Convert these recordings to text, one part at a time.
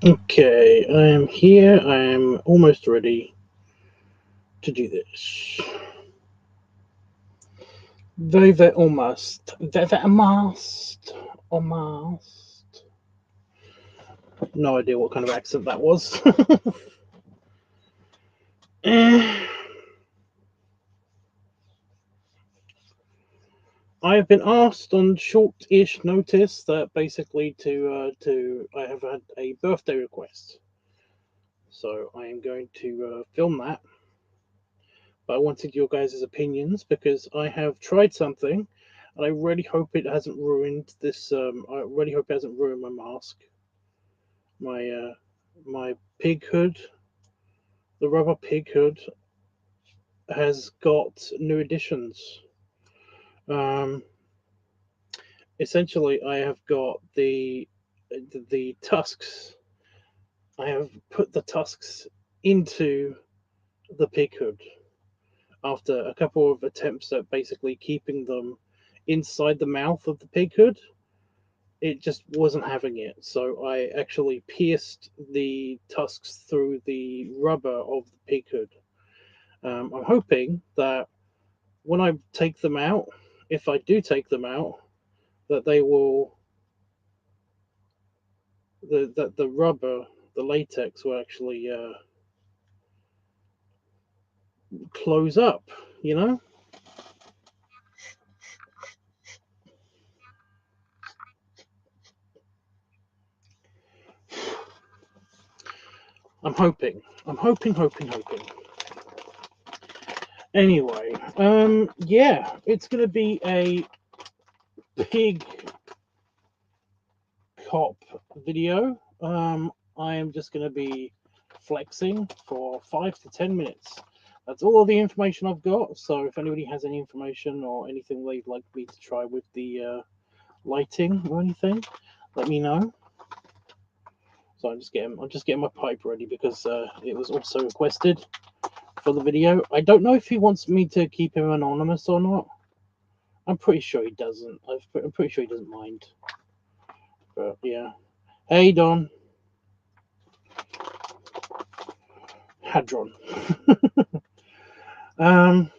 Okay, I am here. I am almost ready to do this. Very almost. Very almost. Almost. No idea what kind of accent that was. I have been asked on short-ish notice that basically I have had a birthday request, so I am going to film that. But I wanted your guys' opinions because I have tried something, and I really hope it hasn't ruined this. I really hope it hasn't ruined my mask, my pig hood. The rubber pig hood has got new additions. Um, Essentially, I have got the tusks. I have put the tusks into the pig hood after a couple of attempts at basically keeping them inside the mouth of the pig hood. It just wasn't having it. So I actually pierced the tusks through the rubber of the pig hood. I'm hoping that when I take them out, if I do take them out, that they will that the rubber, the latex, will actually close up. You know, I'm hoping. I'm hoping. Anyway, yeah, it's gonna be a pig cop video. I am just gonna be flexing for 5 to 10 minutes. That's all of the information I've got. So if anybody has any information or anything they'd like me to try with the lighting or anything, let me know. So I'm just getting my pipe ready because it was also requested for the video. I don't know if he wants me to keep him anonymous or not. I'm pretty sure he doesn't. I'm pretty sure he doesn't mind. But yeah. Hey Don. Hadron. um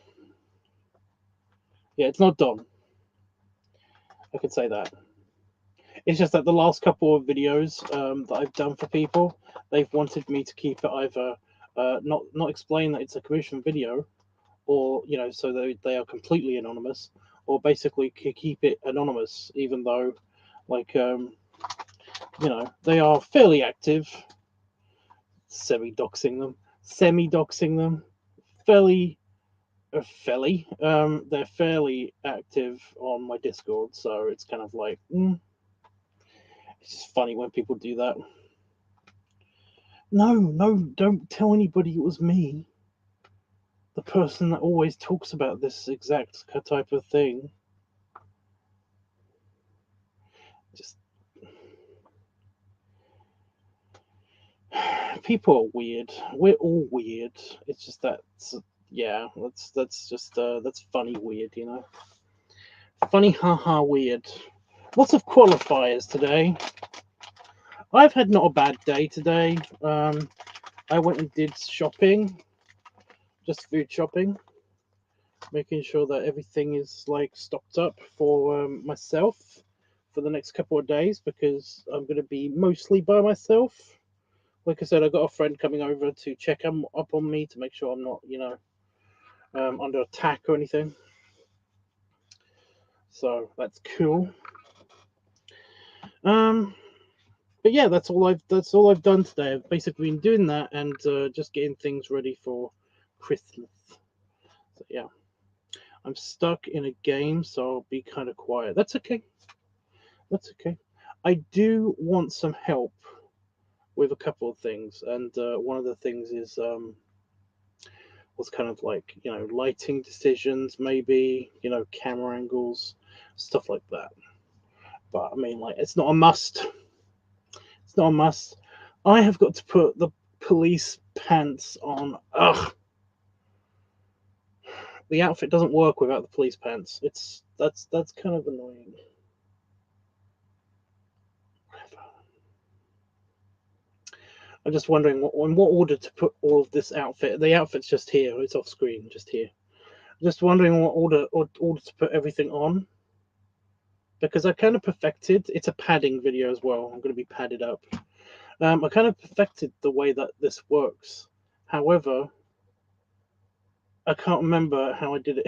yeah, it's not Don. I could say that. It's just that the last couple of videos that I've done for people, they've wanted me to keep it either not explain that it's a commission video, or so they are completely anonymous, or basically keep it anonymous, even though, like, they are fairly active, semi doxing them, fairly. They're fairly active on my Discord, so it's kind of like, it's just funny when people do that. No, don't tell anybody it was me. The person that always talks about this exact type of thing. Just people are weird. We're all weird. It's just that, yeah. That's funny weird, Funny haha weird. Lots of qualifiers today. I've had not a bad day today. I went and did shopping, just food shopping, making sure that everything is like stocked up for myself for the next couple of days because I'm going to be mostly by myself. Like I said, I got a friend coming over to check up on me to make sure I'm not, under attack or anything. So that's cool. But yeah, that's all I've done today. I've basically been doing that and just getting things ready for Christmas. So yeah, I'm stuck in a game, so I'll be kind of quiet. That's okay. That's okay. I do want some help with a couple of things, and one of the things is was kind of like lighting decisions, maybe camera angles, stuff like that. But I mean, like, it's not a must. It's not a must. I have got to put the police pants on. Ugh, the outfit doesn't work without the police pants. That's kind of annoying. I'm just wondering in what order to put all of this outfit. The outfit's just here. It's off screen, just here. Just wondering what order to put everything on, because I kind of perfected. It's a padding video as well. I'm going to be padded up. I kind of perfected the way that this works. However, I can't remember how I did it.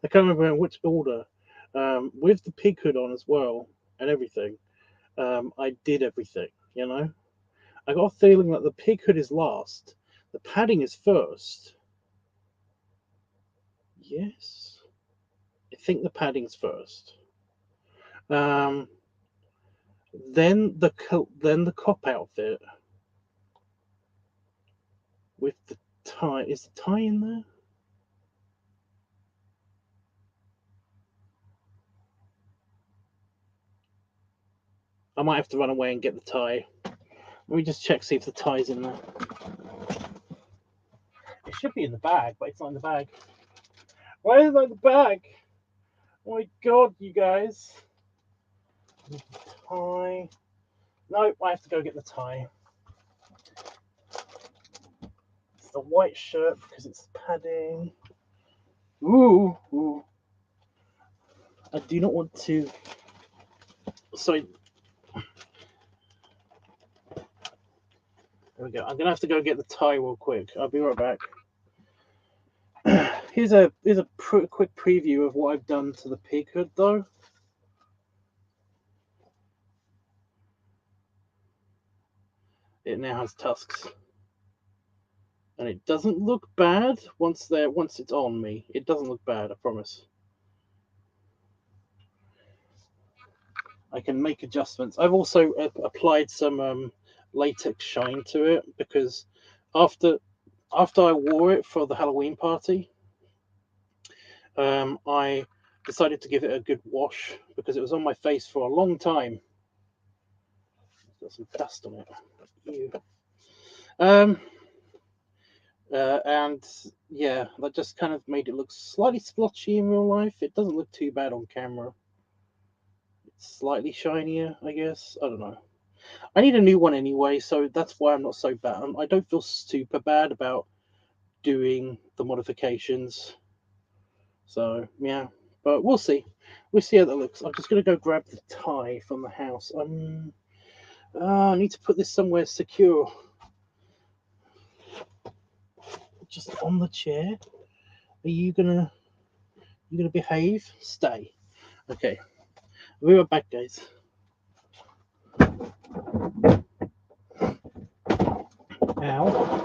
I can't remember in which order. With the pig hood on as well and everything, I did everything. You know, I got a feeling that the pig hood is last. The padding is first. Yes, I think the padding's first. Um, then the cop outfit with the tie. Is the tie in there? I might have to run away and get the tie. Let me just check, see if the tie's in there. It should be in the bag, but it's not in the bag. Why is it not in the bag? Oh my god, you guys. Tie. No, I have to go get the tie. It's the white shirt because it's padding. Ooh, ooh. I do not want to. Sorry. There we go. I'm gonna have to go get the tie real quick. I'll be right back. Here's a quick preview of what I've done to the pig hood, though. It now has tusks, and it doesn't look bad once it's on me. It doesn't look bad, I promise. I can make adjustments. I've also applied some latex shine to it because after I wore it for the Halloween party, I decided to give it a good wash because it was on my face for a long time. Got some dust on it. Ew. And yeah, that just kind of made it look slightly splotchy in real life. It doesn't look too bad on camera. It's slightly shinier, I guess. I don't know. I need a new one anyway, so that's why I'm not so bad. I don't feel super bad about doing the modifications. So yeah, but we'll see. We'll see how that looks. I'm just gonna go grab the tie from the house. I need to put this somewhere secure. Just on the chair. Are you gonna behave? Stay. Okay. We'll be right back, guys. Ow.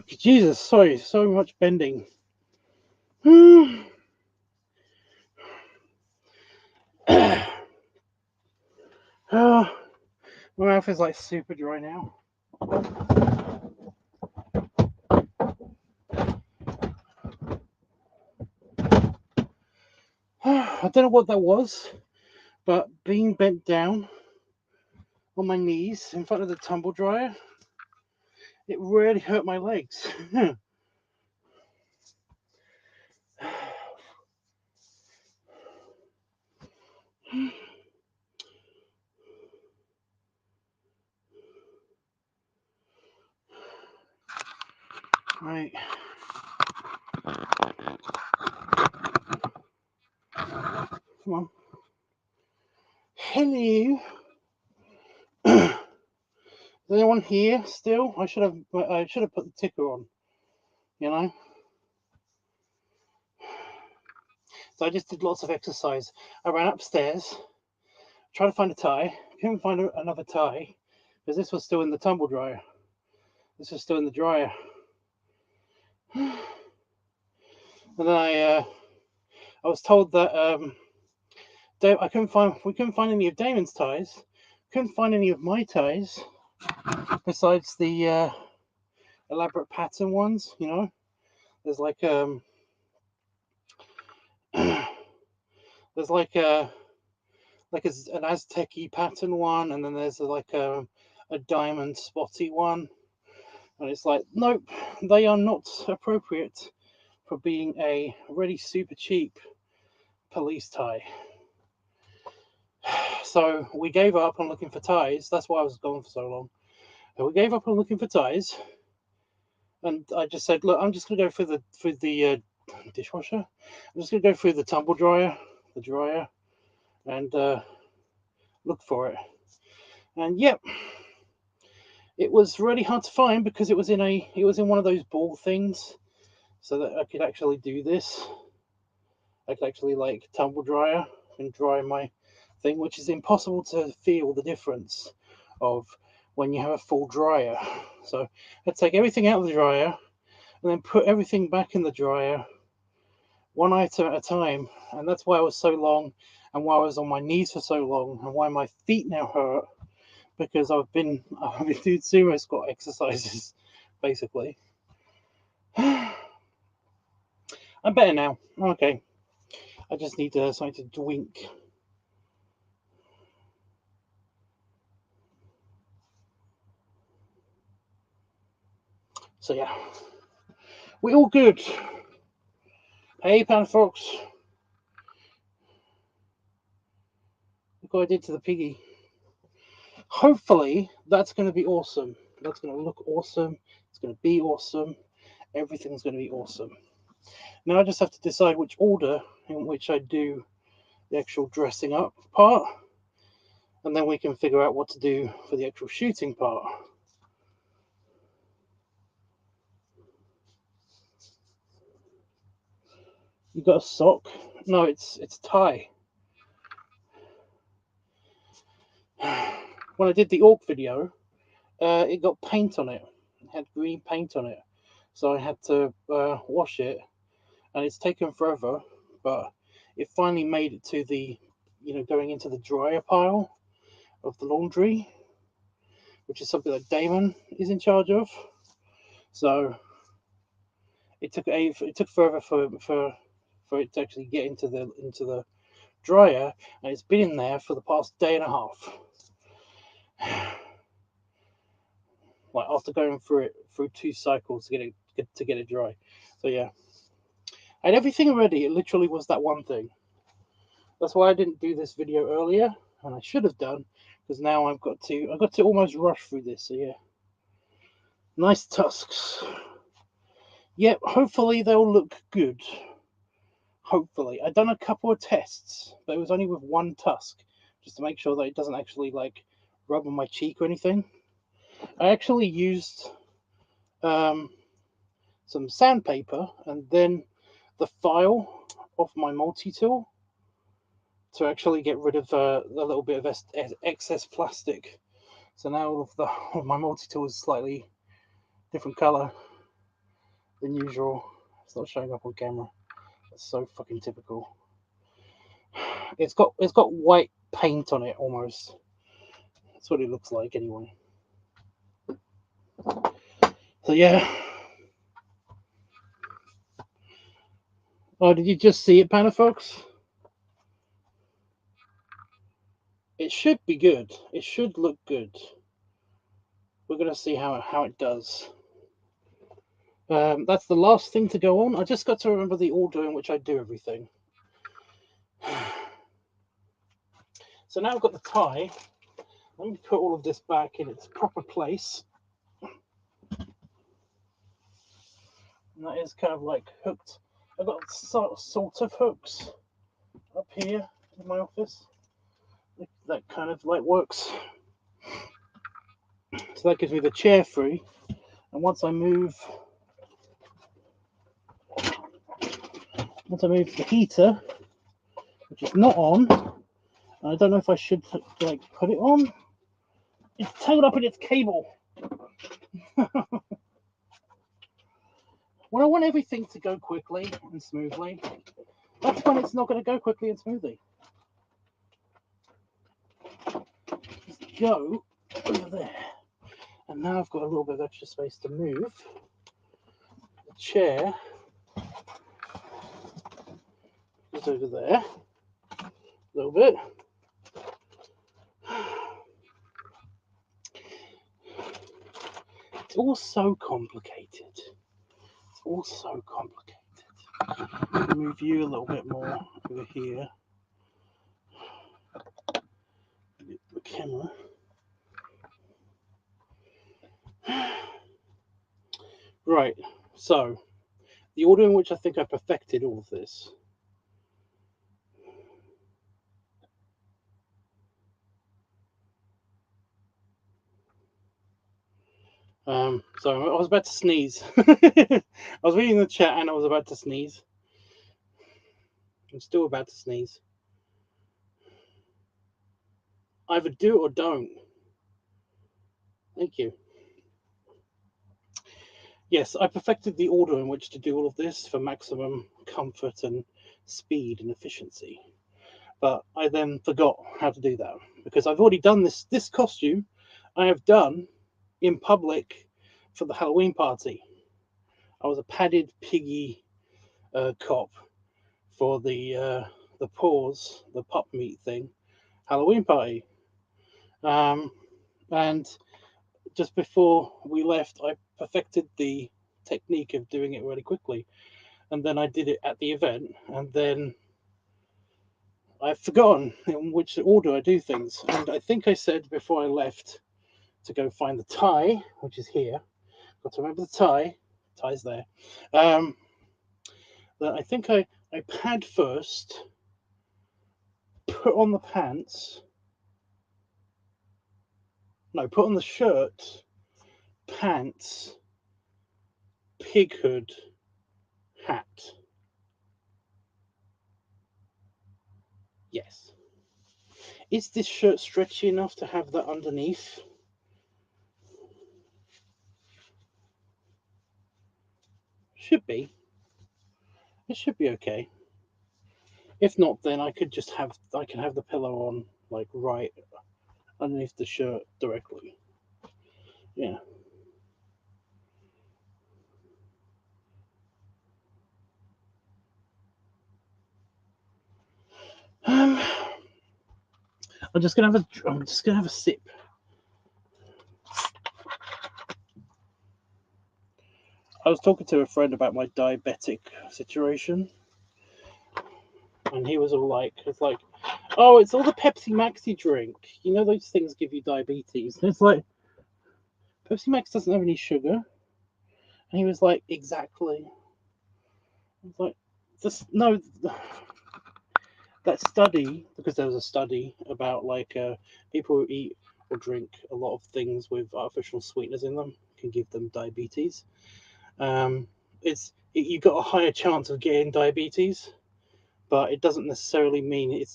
Jesus, sorry, so much bending. Oh, my mouth is like super dry now. I don't know what that was, but being bent down on my knees in front of the tumble dryer, it really hurt my legs. Right. Come on. Hello. Is anyone here still? I should have put the ticker on, you know. So I just did lots of exercise. I ran upstairs, Try to find a tie. Couldn't find another tie because this was still in the tumble dryer. This was still in the dryer. And then I was told that we couldn't find any of Damon's ties. Couldn't find any of my ties besides the elaborate pattern ones. You know, there's like there's like an Aztec-y pattern one, and then there's like a diamond spotty one, and it's like, nope, they are not appropriate for being a really super cheap police tie. So we gave up on looking for ties. That's why I was gone for so long. We gave up on looking for ties, and I just said, look, I'm just gonna go through the dishwasher. I'm just gonna go through the tumble dryer, and look for it. And yep, it was really hard to find because it was in one of those ball things, so that I could actually do this. I could actually like tumble dryer and dry my thing, which is impossible to feel the difference of when you have a full dryer. So I'd take everything out of the dryer and then put everything back in the dryer, one item at a time. And that's why I was so long, and why I was on my knees for so long, and why my feet now hurt, because I've been doing sumo squat exercises basically. I'm better now. Okay, I just need something to drink. So yeah, we all good. Hey, Panafox. Look what I did to the piggy. Hopefully, that's going to be awesome. That's going to look awesome. It's going to be awesome. Everything's going to be awesome. Now I just have to decide which order in which I do the actual dressing up part, and then we can figure out what to do for the actual shooting part. You got a sock? No, it's tie. When I did the orc video, it got paint on it. It had green paint on it, so I had to wash it, and it's taken forever, but it finally made it to the, going into the dryer pile of the laundry, which is something that Damon is in charge of. So it took forever for it to actually get into the dryer, and it's been in there for the past day and a half. Like after going through 2 cycles to get it dry. So yeah, I had everything ready. It literally was that one thing. That's why I didn't do this video earlier, and I should have done, because now I've got to almost rush through this. So yeah, nice tusks. Yep, hopefully they'll look good. Hopefully, I've done a couple of tests, but it was only with one tusk, just to make sure that it doesn't actually like rub on my cheek or anything. I actually used some sandpaper and then the file of my multi-tool to actually get rid of a little bit of excess plastic. So now all of my multi-tool is slightly different color than usual. It's not showing up on camera. That's so fucking typical. It's got white paint on it almost. That's what it looks like anyway. So yeah. Oh, did you just see it, Panafox? It should be good. It should look good. We're going to see how it does. That's the last thing to go on. I just got to remember the order in which I do everything. So now I've got the tie. Let me put all of this back in its proper place. And that is kind of like hooked. I've got sort of hooks up here in my office. That kind of like works. So that gives me the chair free. And once I move the heater, which is not on, I don't know if I should like put it on. It's tangled up in its cable. When I want everything to go quickly and smoothly, that's when it's not going to go quickly and smoothly. Just go over there. And now I've got a little bit of extra space to move. The chair is over there. A little bit. It's all so complicated. It's all so complicated. Move you a little bit more over here. The camera. Right, so the order in which I think I perfected all of this. So I was about to sneeze. I was reading the chat and I was about to sneeze. I'm still about to sneeze. Either do or don't. Thank you. Yes, I perfected the order in which to do all of this for maximum comfort and speed and efficiency. But I then forgot how to do that because I've already done this costume I have done in public for the Halloween party. I was a padded piggy cop for the paws, the pup meat thing, Halloween party. And just before we left, I perfected the technique of doing it really quickly. And then I did it at the event, and then I've forgotten in which order I do things. And I think I said before I left to go find the tie, which is here. Got to remember the tie. Tie's there. That I think I pad first, put on the pants. No, put on the shirt, pants, pig hood, hat. Yes. Is this shirt stretchy enough to have that underneath? Should be. It should be okay. If not, then I can have the pillow on like right underneath the shirt directly. Yeah. I'm just gonna have a sip. I was talking to a friend about my diabetic situation, and he was all like, "It's like, oh, it's all the Pepsi Max you drink. You know those things give you diabetes." And it's like, Pepsi Max doesn't have any sugar. And he was like, exactly. I was like, no. That study, because there was a study about like people who eat or drink a lot of things with artificial sweeteners in them can give them diabetes. You got a higher chance of getting diabetes, but it doesn't necessarily mean it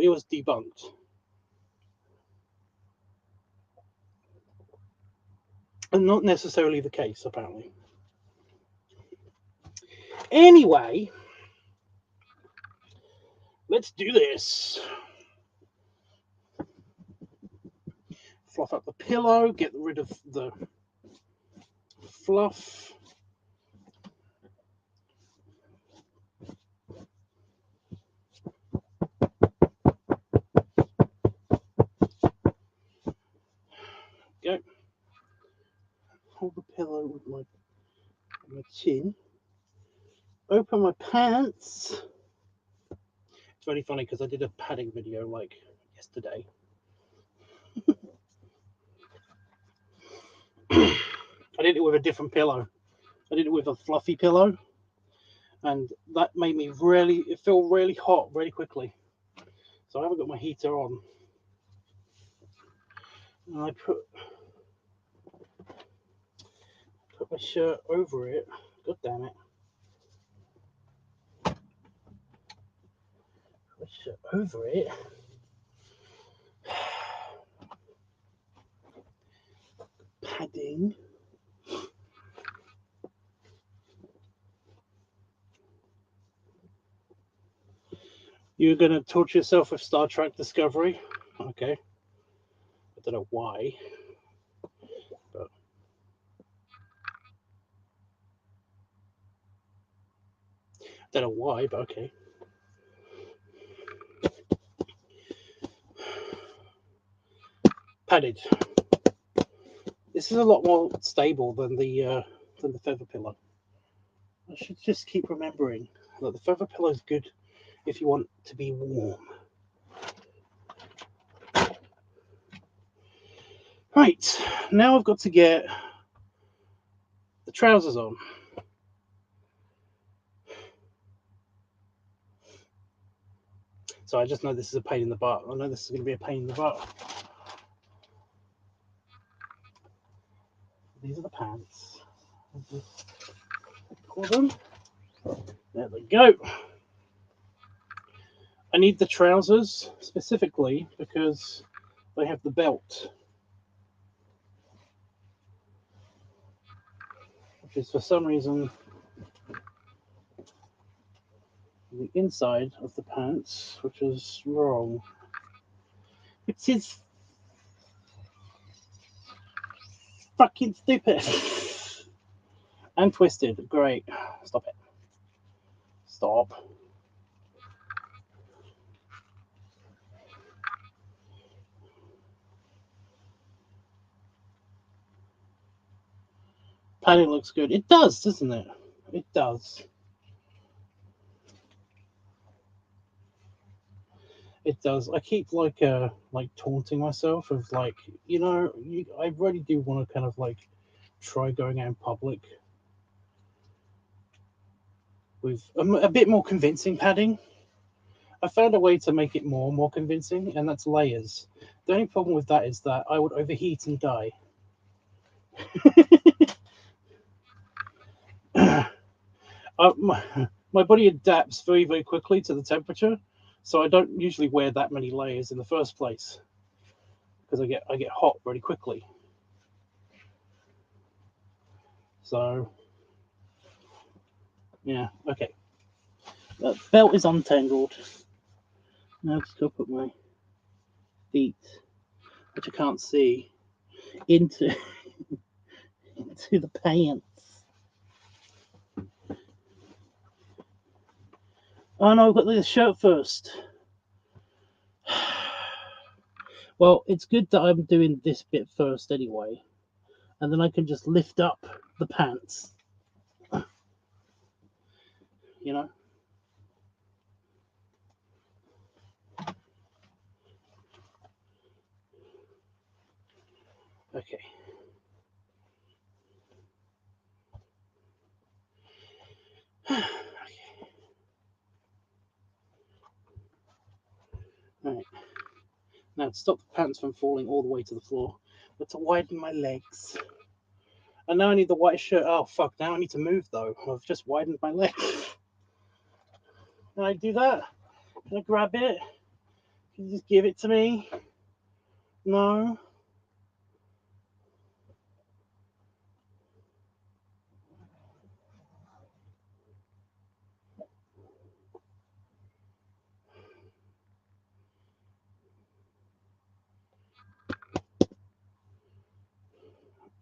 was debunked. And not necessarily the case, apparently. Anyway, let's do this. Fluff up the pillow, get rid of the fluff. Go. Hold the pillow with my chin. Open my pants. It's really funny because I did a padding video like yesterday. I did it with a different pillow. I did it with a fluffy pillow, and that made me it felt really hot really quickly. So I haven't got my heater on. And I put my shirt over it. God damn it. Put my shirt over it. padding. You're going to torture yourself with Star Trek Discovery? Okay. I don't know why. But I don't know why, but okay. Padded. This is a lot more stable than the feather pillow. I should just keep remembering that the feather pillow is good if you want to be warm. Right, now I've got to get the trousers on. So I just know this is a pain in the butt. I know this is going to be a pain in the butt. These are the pants. Pull them. There they go. I need the trousers specifically because they have the belt, which is for some reason the inside of the pants, which is wrong. Which is fucking stupid. And twisted. Great. Stop it. Stop. Padding looks good. It does, doesn't it? It does. It does. I keep like taunting myself of like, you know, I really do want to kind of like try going out in public with a bit more convincing padding. I found a way to make it more convincing, and that's layers. The only problem with that is that I would overheat and die. My body adapts very quickly to the temperature, so I don't usually wear that many layers in the first place because I get hot really quickly. So yeah, okay. The belt is untangled. Now just go put my feet, which I can't see, into the pants. Oh no, I've got the shirt first. Well, it's good that I'm doing this bit first anyway, and then I can just lift up the pants. You know? Okay. Right. Now to stop the pants from falling all the way to the floor, but to widen my legs. And now I need the white shirt. Oh fuck, now I need to move though. I've just widened my legs. Can I do that? Can I grab it? Can you just give it to me? No?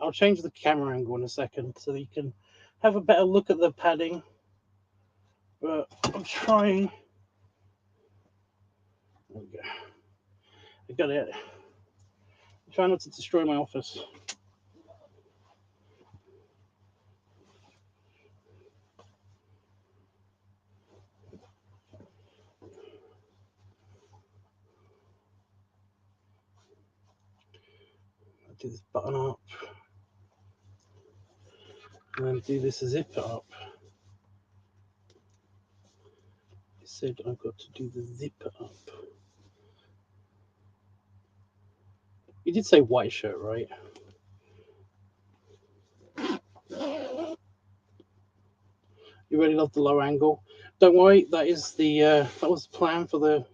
I'll change the camera angle in a second so that you can have a better look at the padding. But I'm trying. There we go. I got it. I'm trying not to destroy my office. I'll do this button up. And then do this zip up. I said I've got to do the zip up. You did say white shirt, right? You really love the low angle. Don't worry, that is the that was the plan for the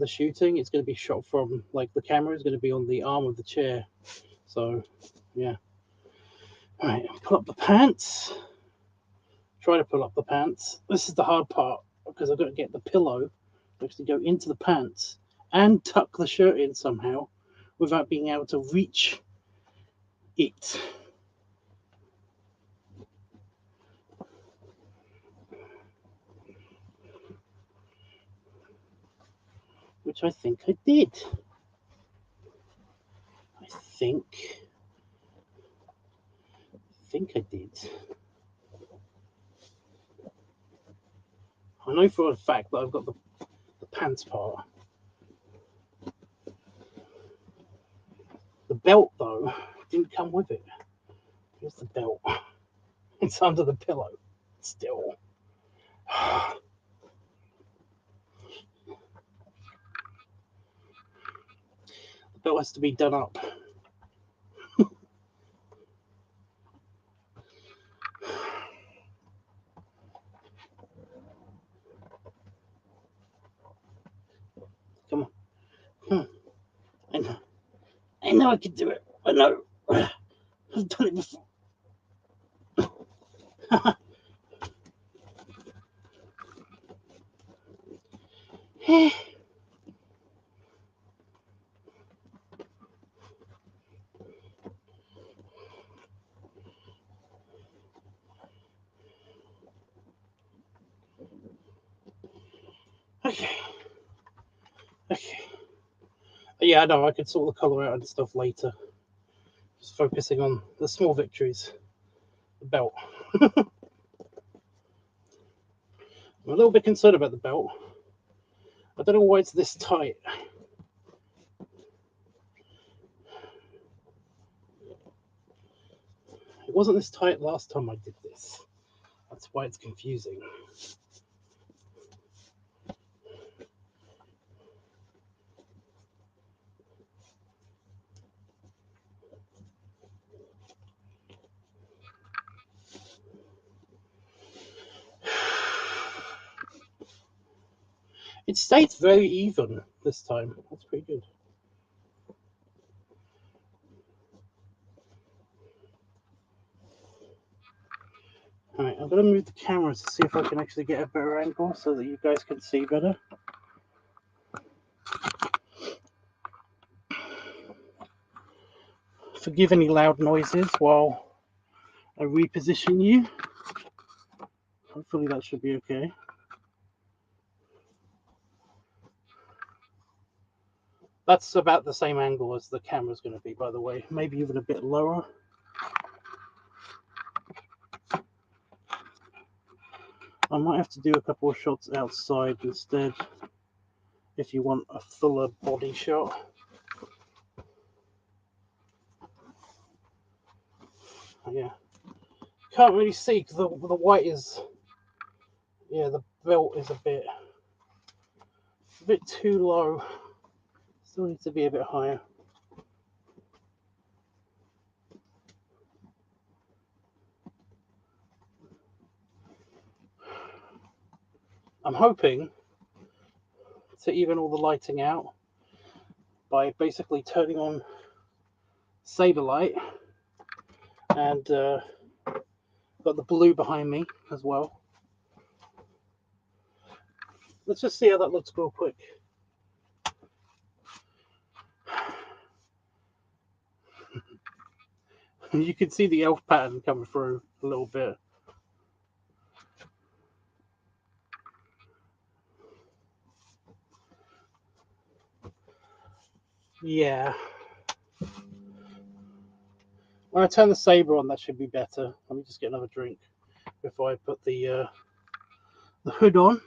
shooting. It's going to be shot from like the camera is going to be on the arm of the chair, So yeah. All right, pull up the pants. Try to pull up the pants. This is the hard part because I've got to get the pillow to actually go into the pants and tuck the shirt in somehow without being able to reach it. Which I think I did. I think I did. I know for a fact that I've got the pants part. The belt, though, didn't come with it. Here's the belt. It's under the pillow. Still. The belt has to be done up. Come on. I know I can do it. I know. I've done it before. Okay. Yeah, I know I could sort the colour out and stuff later. Just focusing on the small victories. The belt. I'm a little bit concerned about the belt. I don't know why it's this tight. It wasn't this tight last time I did this. That's why it's confusing. It stayed very even this time. That's pretty good. Alright, I'm going to move the camera to see if I can actually get a better angle so that you guys can see better. Forgive any loud noises while I reposition you. Hopefully that should be okay. That's about the same angle as the camera's going to be, by the way. Maybe even a bit lower. I might have to do a couple of shots outside instead if you want a fuller body shot. Yeah. Can't really see because the white is... Yeah, the belt is a bit too low. Still needs to be a bit higher. I'm hoping to even all the lighting out by basically turning on Saber light and got the blue behind me as well. Let's just see how that looks real quick. You can see the elf pattern coming through a little bit. Yeah. When I turn the Saber on, that should be better. Let me just get another drink before I put the hood on.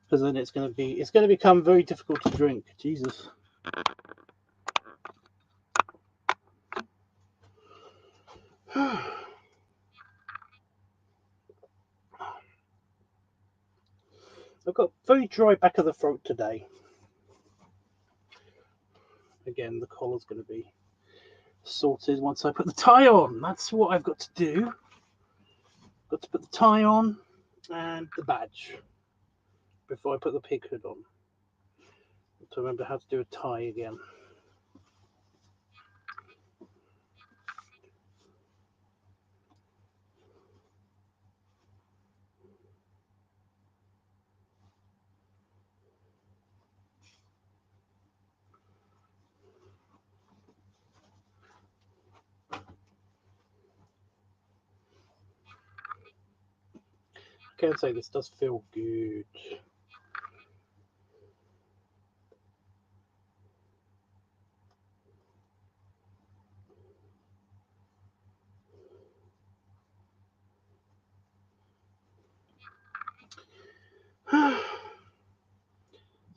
Because then it's going to become very difficult to drink. Jesus. I've got very dry back of the throat today. Again, the collar's going to be sorted once I put the tie on. That's what I've got to do. Got Got to put the tie on and the badge before I put the pig hood on. To remember how to do a tie again. I can say this does feel good.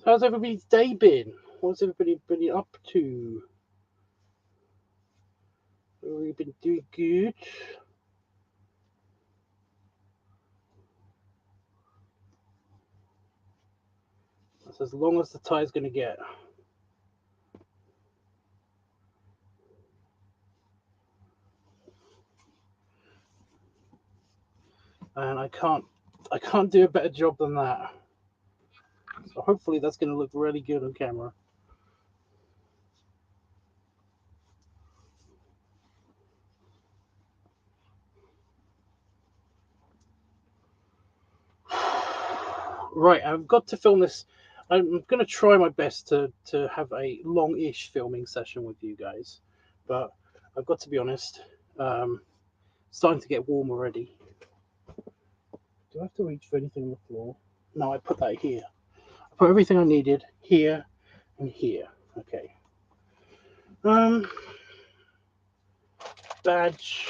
How's everybody's day been? What's everybody been up to? Have we been doing good? That's as long as the tie's going to get. And I can't do a better job than that. So hopefully that's going to look really good on camera. Right, I've got to film this. I'm going to try my best to have a long-ish filming session with you guys. But I've got to be honest, it's starting to get warm already. Do I have to reach for anything on the floor? No, I put that here. I put everything I needed here and here. Okay. Badge.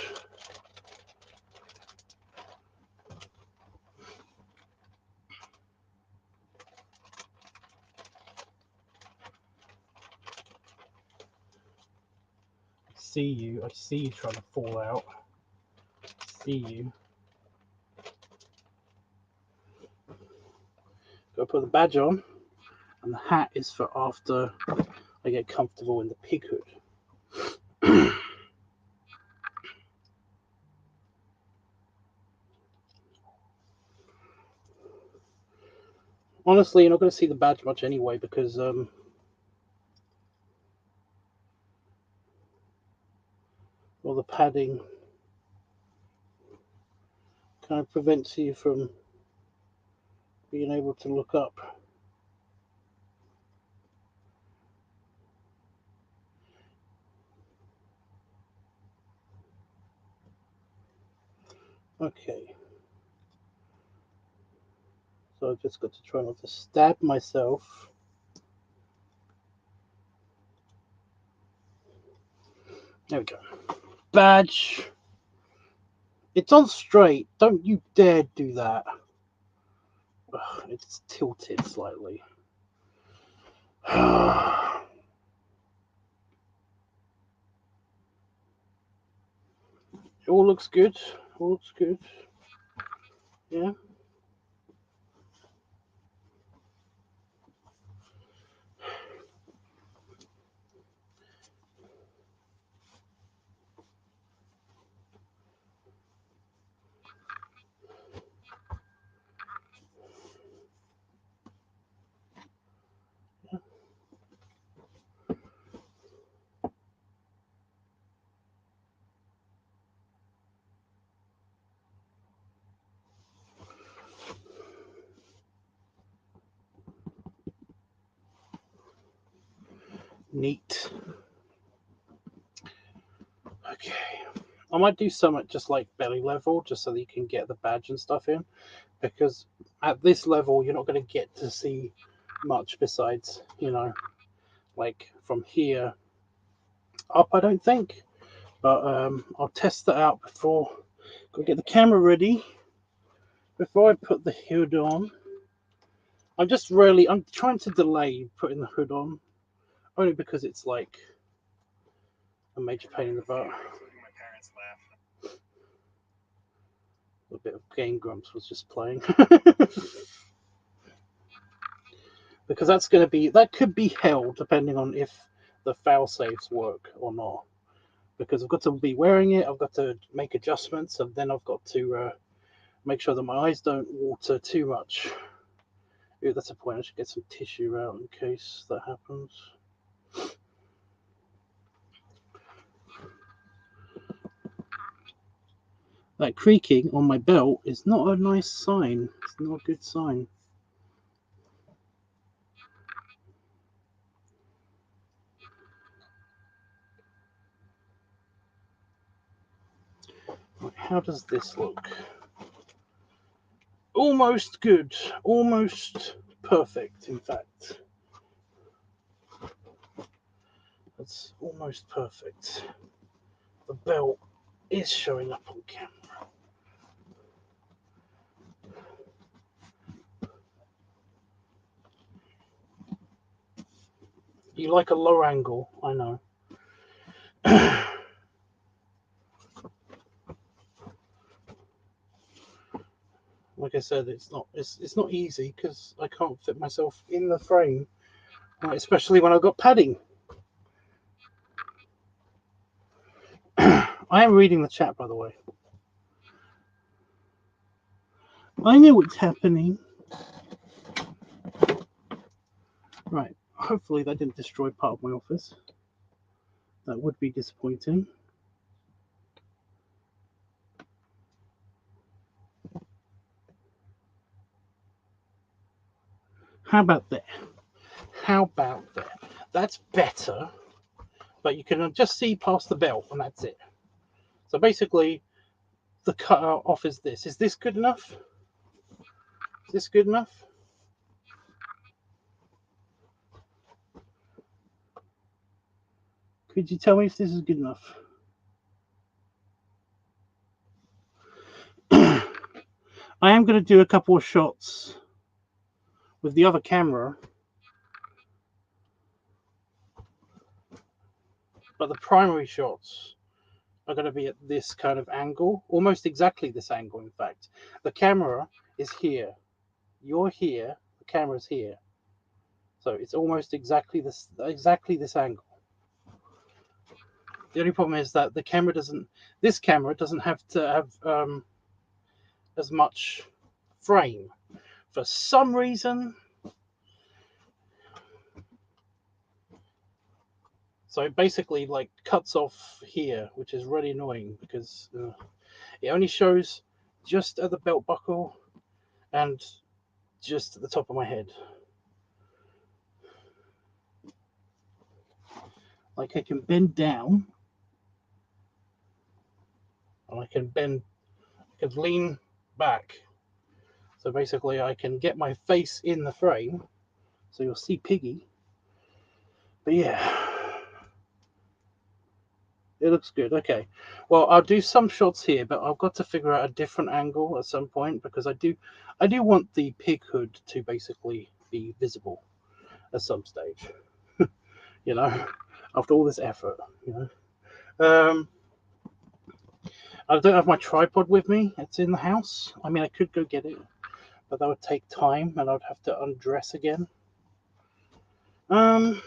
I see you trying to fall out. I see you. Go put the badge on, and the hat is for after I get comfortable in the pig hood. Honestly, you're not going to see the badge much anyway because all the padding kind of prevents you from being able to look up. Okay. So I've just got to try not to stab myself. There we go. Badge. It's on straight. Don't you dare do that. Ugh, it's tilted slightly. It all looks good. All looks good. Yeah. Neat. Okay. I might do some at just like belly level, just so that you can get the badge and stuff in. Because at this level, you're not going to get to see much besides, you know, like from here up, I don't think. But I'll test that out before. Go get the camera ready before I put the hood on. I'm trying to delay putting the hood on, only because it's like a major pain in the butt. A bit of Game Grumps was just playing. Because that could be hell depending on if the fail safes work or not. Because I've got to be wearing it, I've got to make adjustments, and then I've got to Make sure that my eyes don't water too much. Ooh, that's a point. I should get some tissue out in case that happens. That creaking on my belt is not a nice sign. It's not a good sign. How does this look? Almost good. Almost perfect, in fact. That's almost perfect. The belt is showing up on camera. You like a low angle, I know. Like I said, it's not easy because I can't fit myself in the frame, especially when I've got padding. I am reading the chat, by the way. I know what's happening. Right, hopefully that didn't destroy part of my office. That would be disappointing. How about there? How about there? That's better, but you can just see past the belt, and that's it. So basically, the cutout off is this. Is this good enough? Is this good enough? Could you tell me if this is good enough? I am going to do a couple of shots with the other camera, but the primary shots are going to be at this kind of angle, almost exactly this angle, in fact. The camera is here. You're here. The camera's here. So it's almost exactly this angle. The only problem is that this camera doesn't have to have as much frame. For some reason, so it basically like cuts off here, which is really annoying because it only shows just at the belt buckle and just at the top of my head. Like I can bend down, and I can lean back. So basically I can get my face in the frame, so you'll see Piggy. But yeah, it looks good. Okay, well, I'll do some shots here, but I've got to figure out a different angle at some point because I do want the pig hood to basically be visible at some stage. You know, after all this effort, you know. I don't have my tripod with me. It's in the house. I mean, I could go get it, but that would take time, and I'd have to undress again. I'm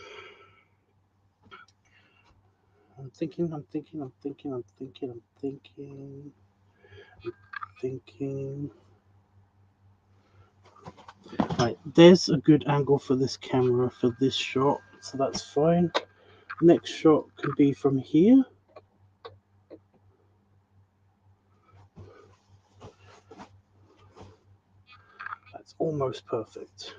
thinking. Right, there's a good angle for this camera for this shot, so that's fine. Next shot could be from here. That's almost perfect.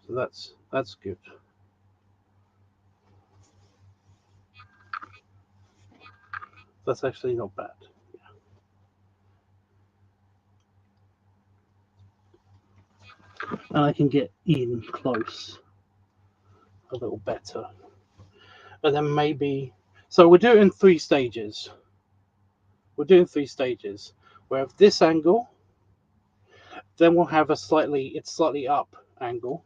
So that's good. That's actually not bad. Yeah. And I can get in close a little better. And then maybe, so we'll do it in 3 stages. We're doing 3 stages. We have this angle, then we'll have it's slightly up angle,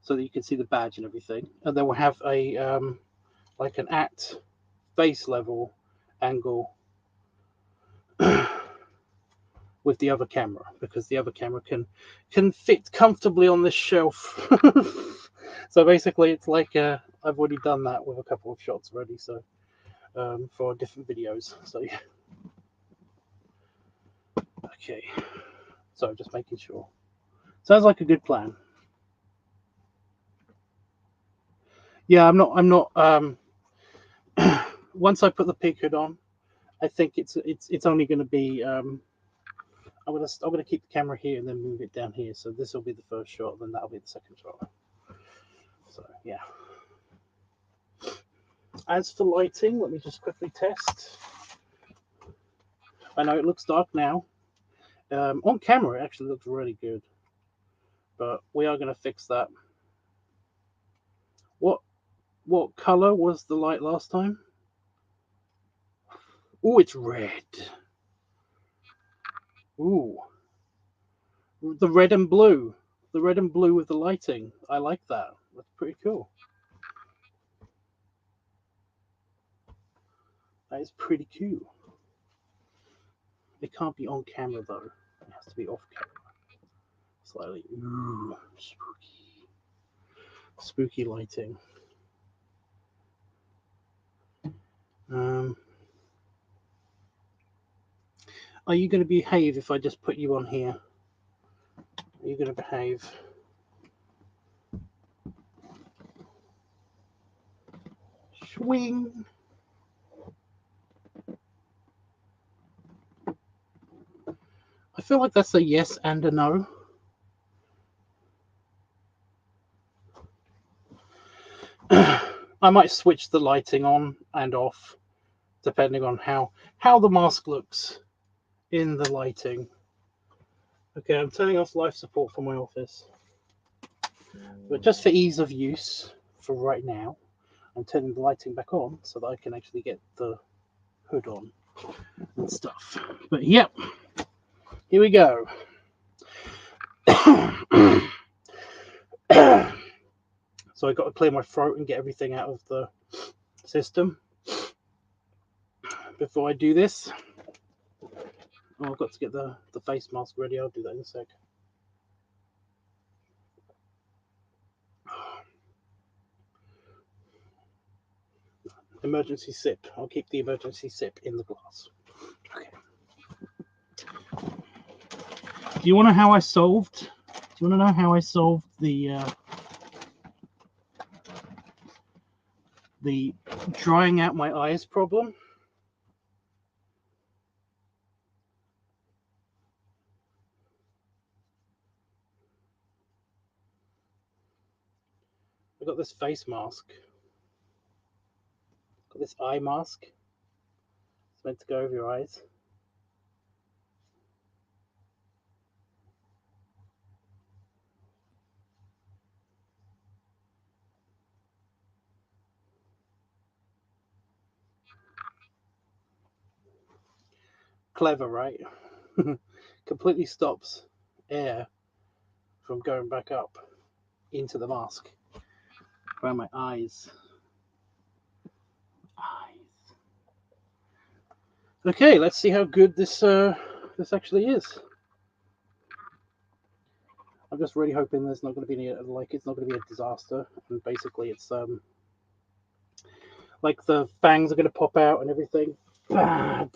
so that you can see the badge and everything. And then we'll have a like an at face level angle with the other camera, because the other camera can fit comfortably on this shelf. So basically it's like I've already done that with a couple of shots already, so for different videos. So yeah. Okay. So just making sure. Sounds like a good plan. Yeah, I'm not. Once I put the pig hood on, I think it's only going to be. I'm gonna keep the camera here and then move it down here. So this will be the first shot, then that'll be the second shot. So yeah. As for lighting, let me just quickly test. I know it looks dark now. On camera, it actually looks really good, but we are going to fix that. What color was the light last time? Oh, it's red. Ooh, the red and blue. The red and blue with the lighting. I like that. That's pretty cool. That is pretty cool. It can't be on camera though. It has to be off camera. Slightly. Ooh, spooky. Spooky lighting. Are you going to behave if I just put you on here? Are you going to behave? Swing. I feel like that's a yes and a no. I might switch the lighting on and off depending on how the mask looks in the lighting. Okay, I'm turning off life support for my office. But just for ease of use for right now, I'm turning the lighting back on so that I can actually get the hood on and stuff. But yep, here we go. So I got to clear my throat and get everything out of the system before I do this. Oh, I've got to get the face mask ready. I'll do that in a sec. Emergency sip. I'll keep the emergency sip in the glass. Okay. Do you want to know how I solved? Do you want to know how I solved the drying out my eyes problem? I got this face mask. Got this eye mask. It's meant to go over your eyes. Clever, right? Completely stops air from going back up into the mask around my eyes. Okay, let's see how good this actually is. I'm just really hoping there's not going to be any, like, it's not going to be a disaster. And basically, it's like the fangs are going to pop out and everything. Bad.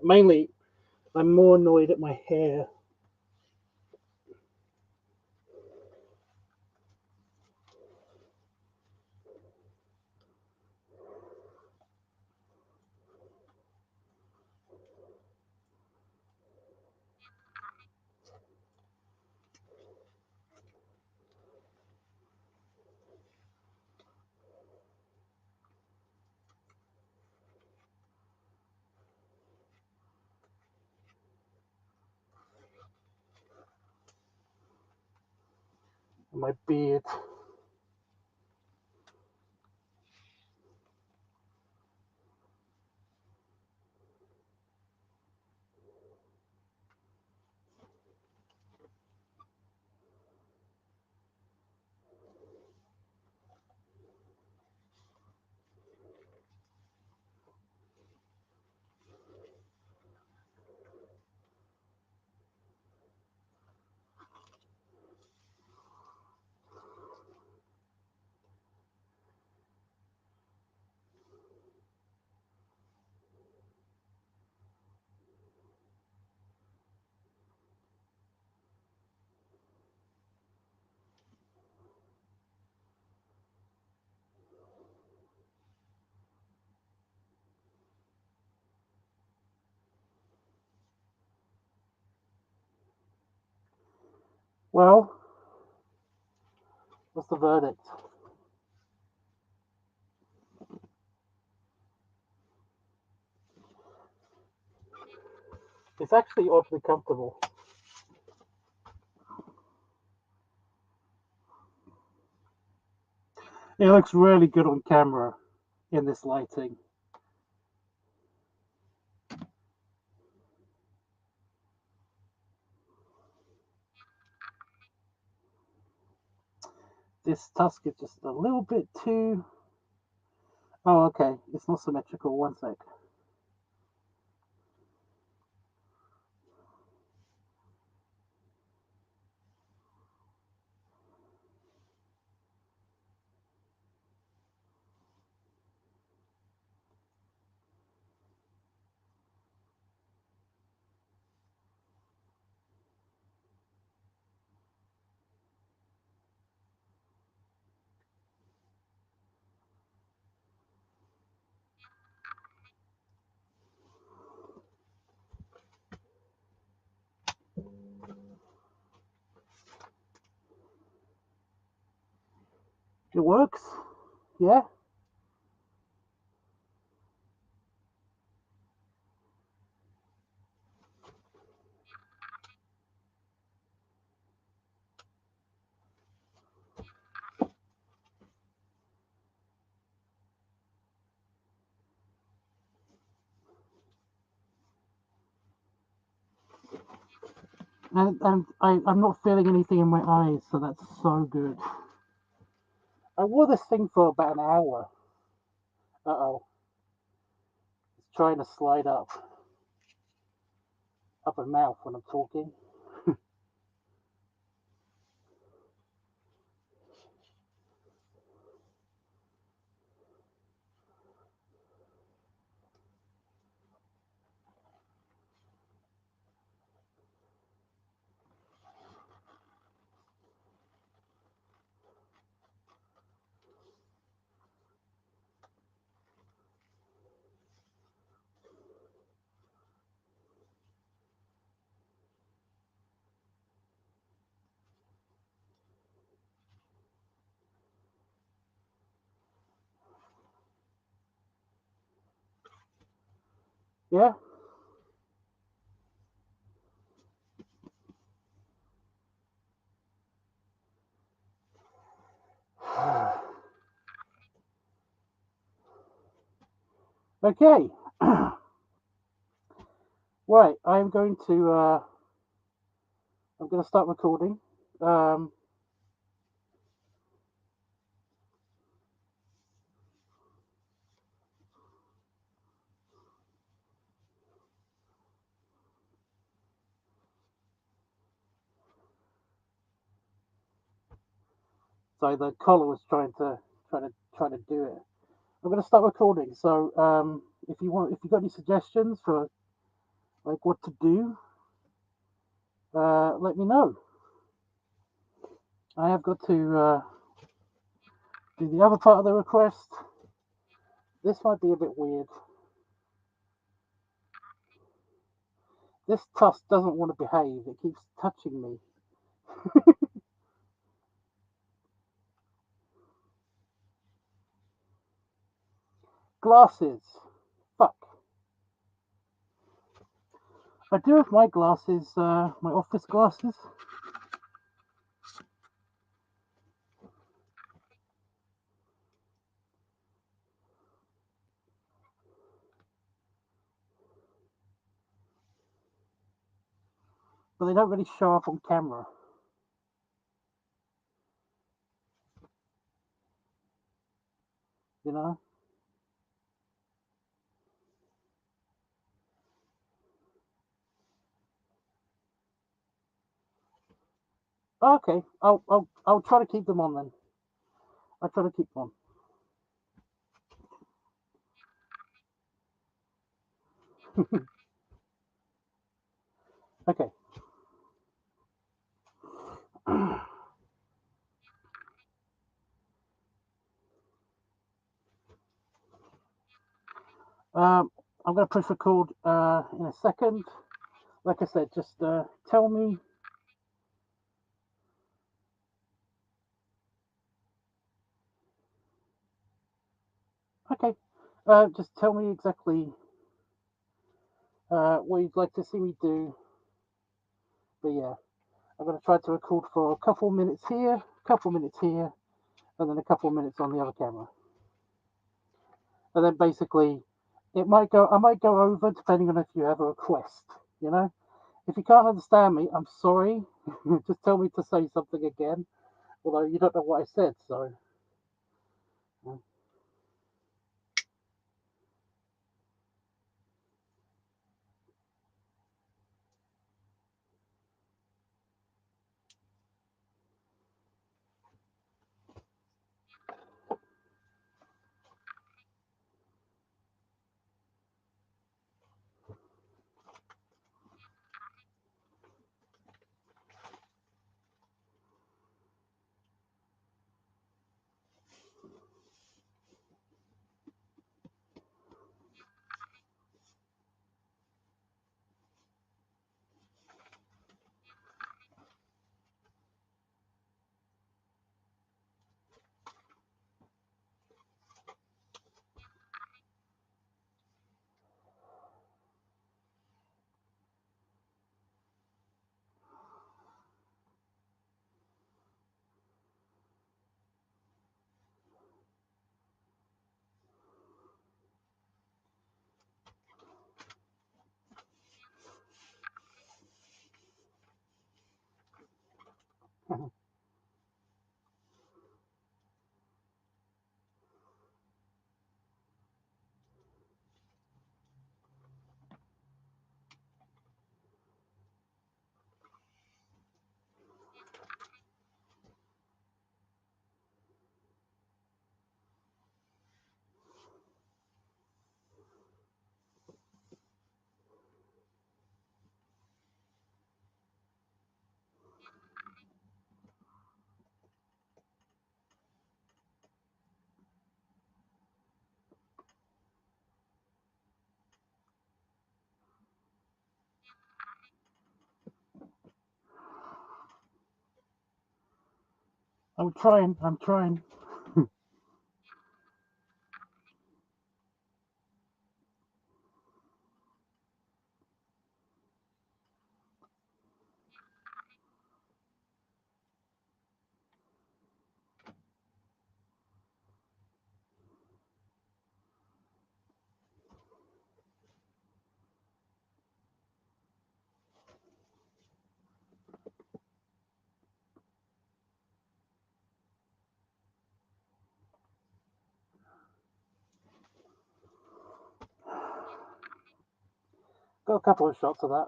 Mainly, I'm more annoyed at my hair. My beard. Well, what's the verdict? It's actually oddly comfortable. It looks really good on camera in this lighting. This tusk is just a little bit too... Oh, okay. It's not symmetrical. One sec. It works. Yeah. And I'm not feeling anything in my eyes, so that's so good. I wore this thing for about an hour. Uh-oh. It's trying to slide up my mouth when I'm talking. Yeah? Okay. Right, I'm going to start recording. Um, so the collar was trying to do it. I'm going to start recording. So if you got any suggestions for like what to do, let me know. I have got to do the other part of the request. This might be a bit weird. This tusk doesn't want to behave. It keeps touching me. Glasses. Fuck. I do have my glasses, my office glasses. But they don't really show up on camera. You know? Okay, I'll try to keep them on then. I'll try to keep them on. Okay. I'm going to push record in a second. Like I said, just tell me Just tell me exactly what you'd like to see me do. But yeah, I'm going to try to record for a couple minutes here, a couple minutes here, and then a couple minutes on the other camera. And then basically, I might go over depending on if you have a request, you know? If you can't understand me, I'm sorry. Just tell me to say something again. Although you don't know what I said, so. I'm trying. Got a couple of shots of that.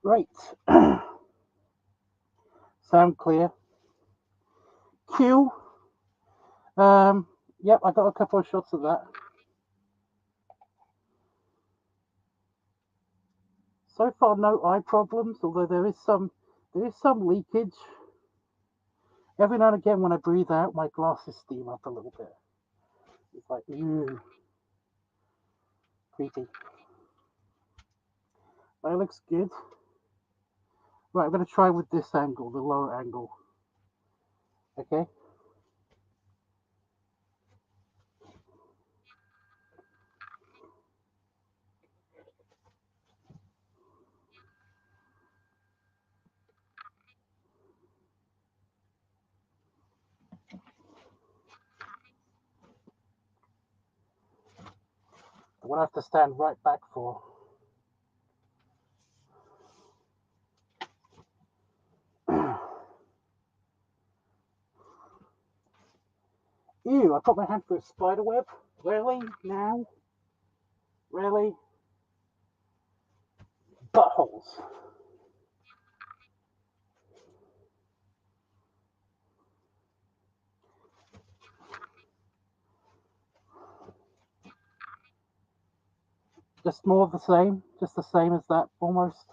Right. Sound clear. Q. Yep, I got a couple of shots of that. So far, no eye problems, although there is some leakage. Every now and again, when I breathe out, my glasses steam up a little bit. It's like, ooh, creepy. That looks good. Right, I'm going to try with this angle, the lower angle. Okay. The one I have to stand right back for. Ew, I put my hand through a spider web? Really? Now? Really? Buttholes. Just more of the same? Just the same as that, almost?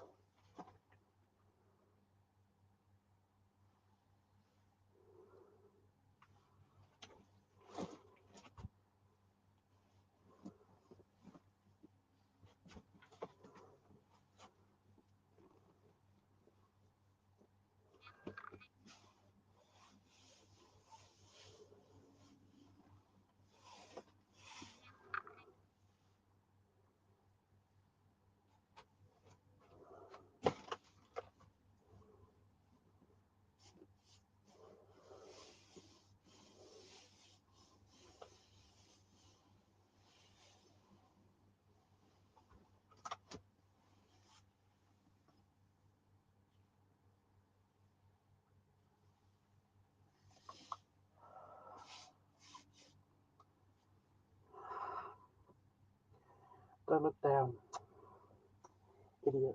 Don't look down. Idiot.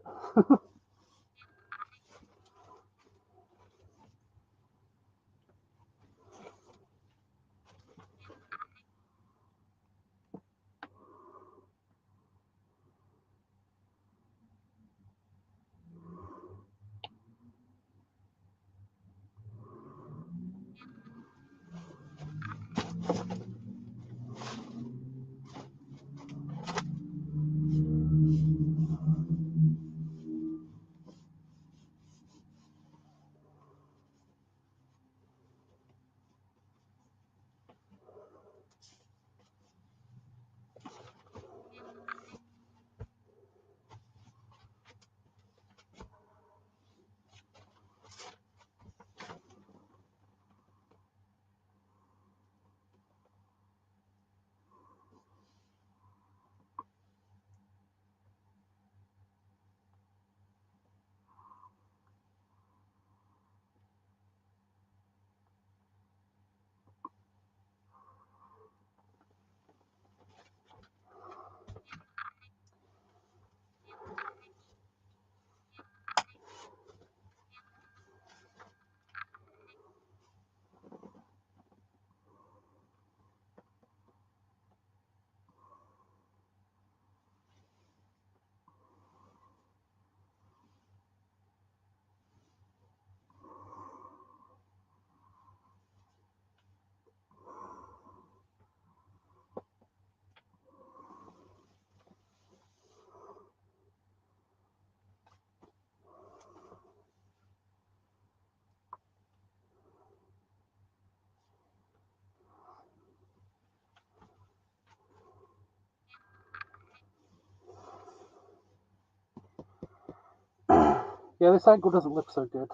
Yeah, this angle doesn't look so good.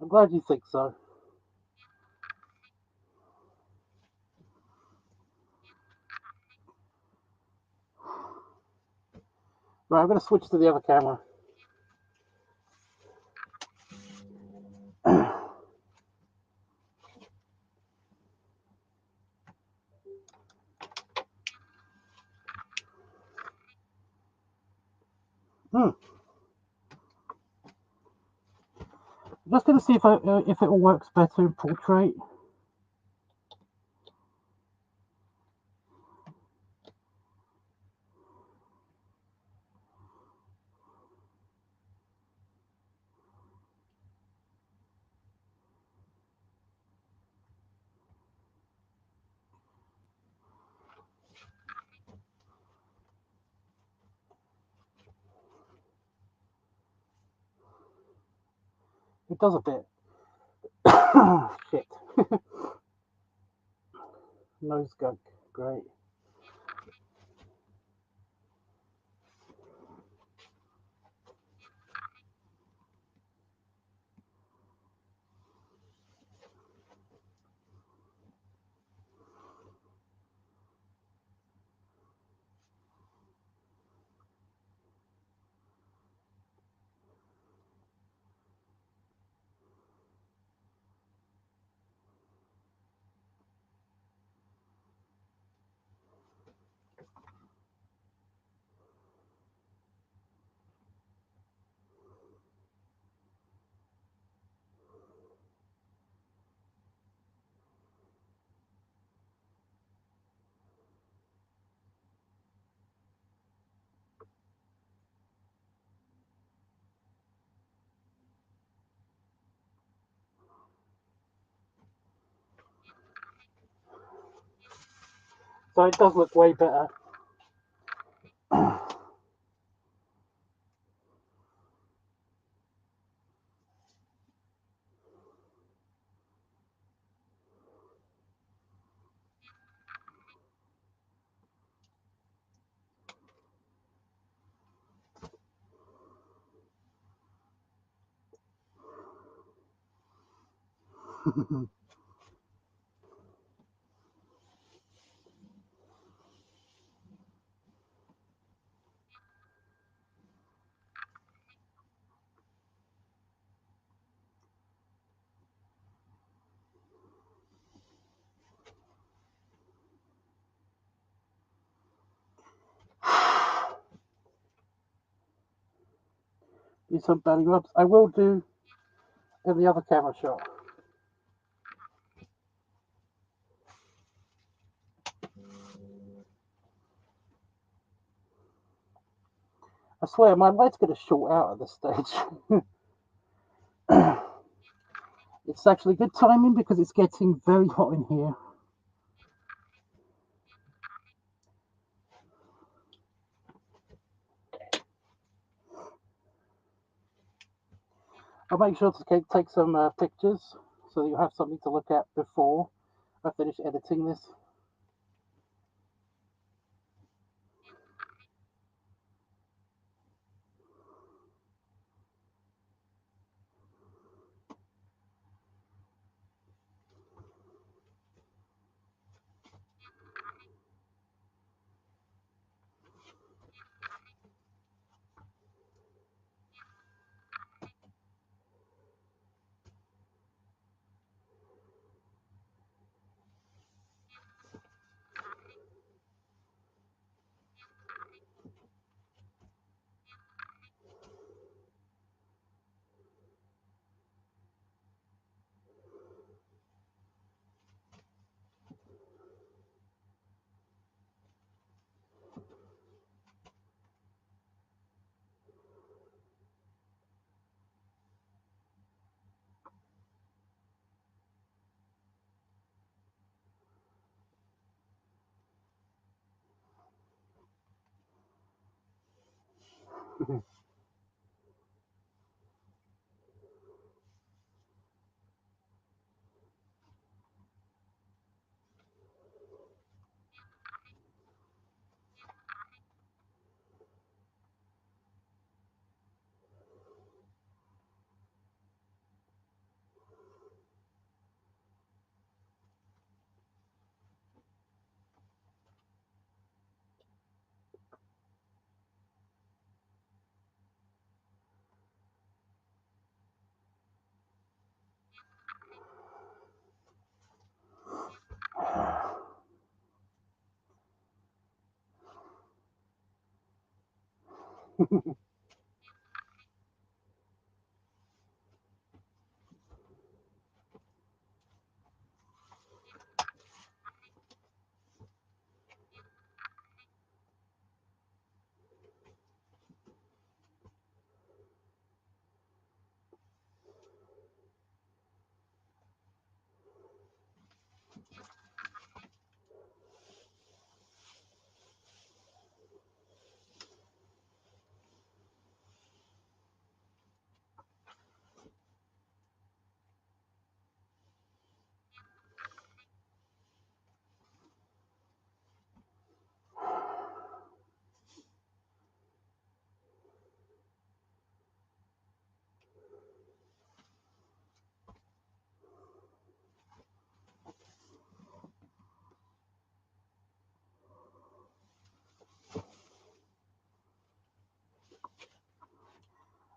I'm glad you think so. Right, I'm going to switch to the other camera. I'm just going to see if it all works better in portrait. It does a bit. Shit. Nose gunk. Great. So it does look way better. Do some belly rubs. I will do in the other camera shot. I swear my light's going to short out at this stage. It's actually good timing because it's getting very hot in here. I'll make sure to take some pictures so that you have something to look at before I finish editing this.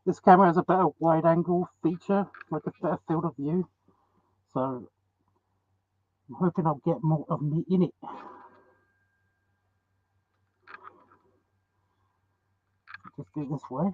This camera has a better wide angle feature, like a better field of view. So I'm hoping I'll get more of me in it. Just do it this way.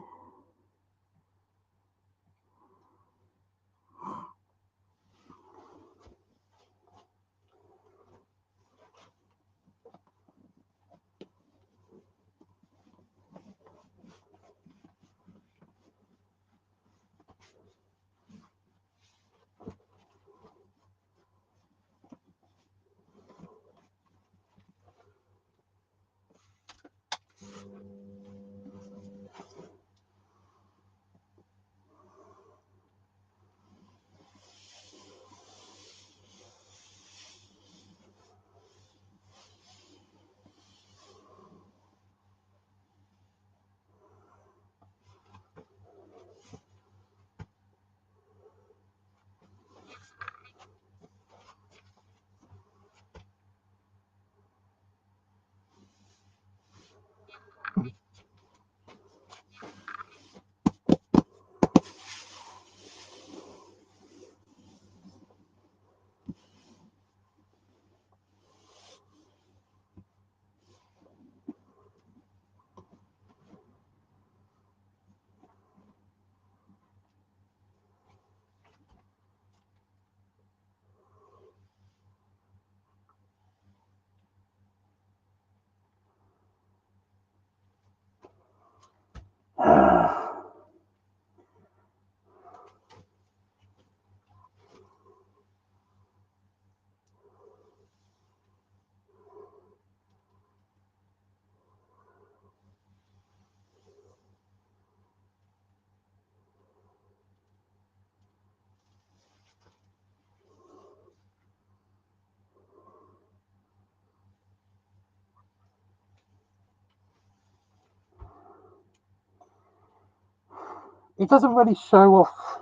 it doesn't really show off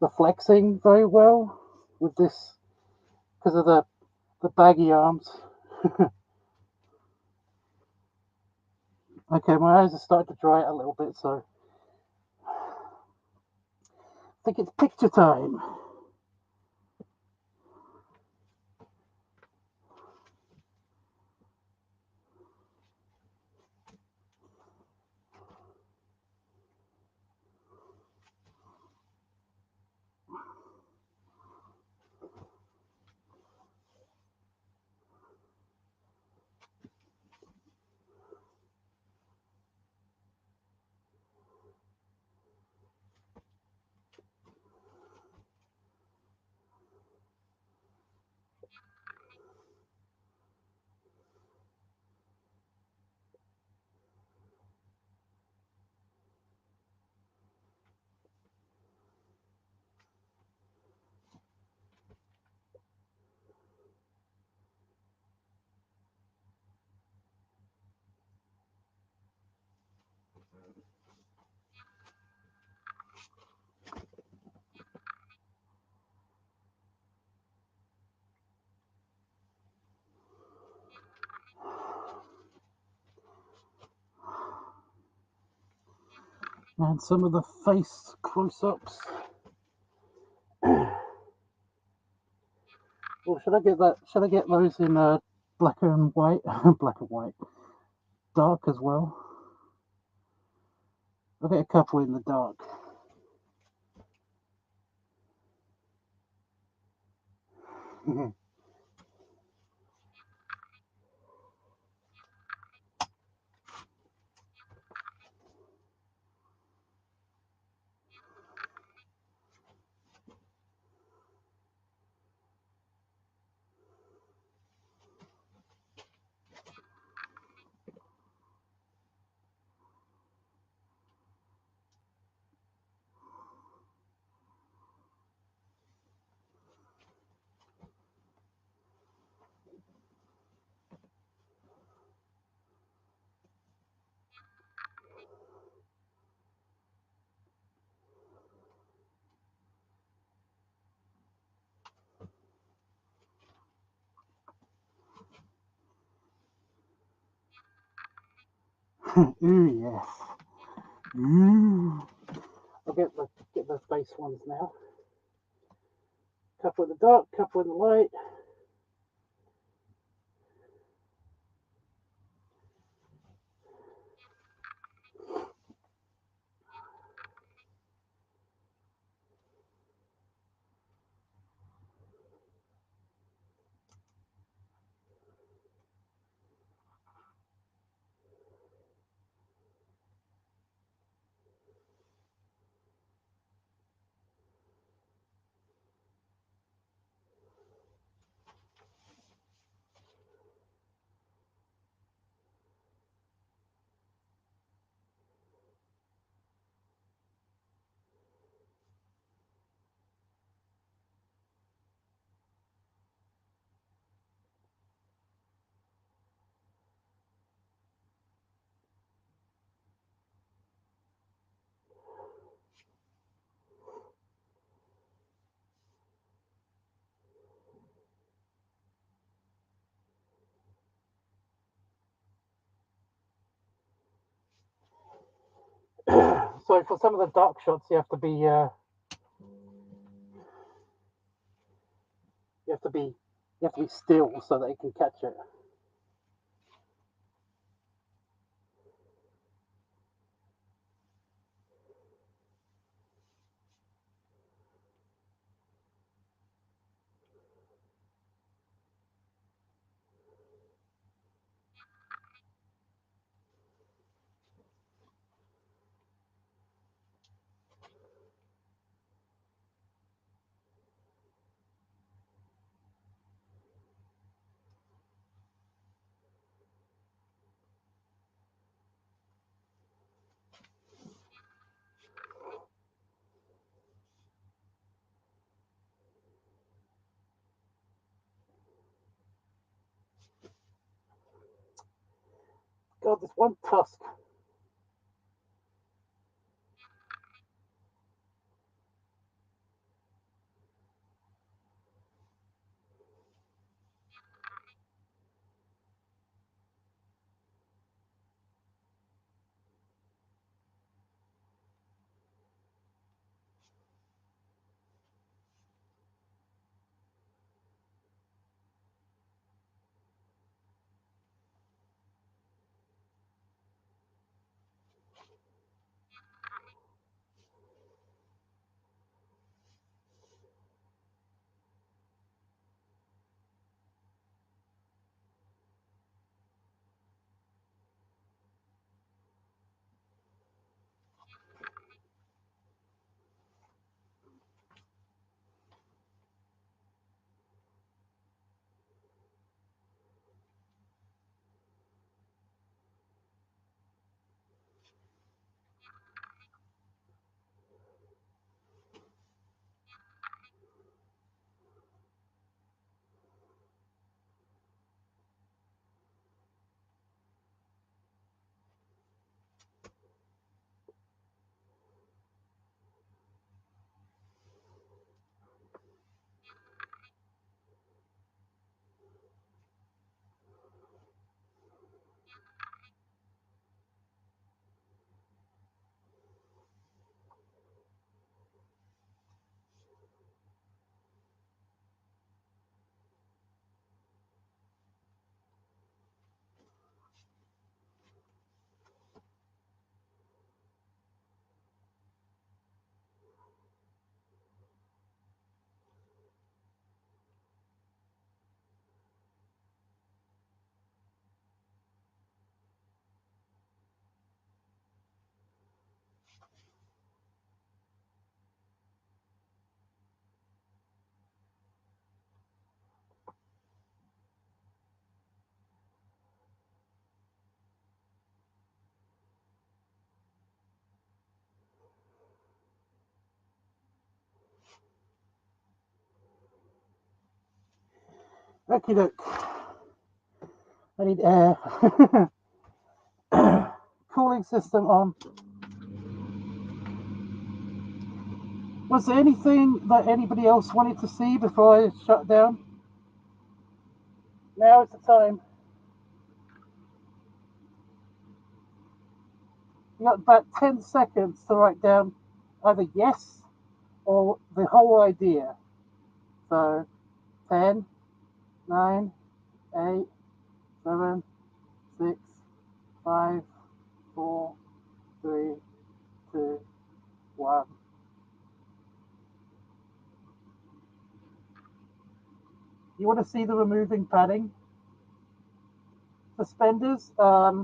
the flexing very well with this because of the baggy arms. Okay, my eyes are starting to dry out a little bit, so I think it's picture time. And some of the face close-ups. Or should I get that? Should I get those in black and white? Black and white, dark as well. I'll get a couple in the dark. Ooh yes. Ooh. I'll get the face ones now. Couple in the dark, couple in the light. So for some of the dark shots, you have to be you have to be still so that you can catch it. God, this one tusk. Okie doke. I need air. Cooling system on. Was there anything that anybody else wanted to see before I shut down? Now is the time. You got about 10 seconds to write down either yes or the whole idea. So 10, 9, 8, 7, 6, 5, 4, 3, 2, 1. You want to see the removing padding? Suspenders? I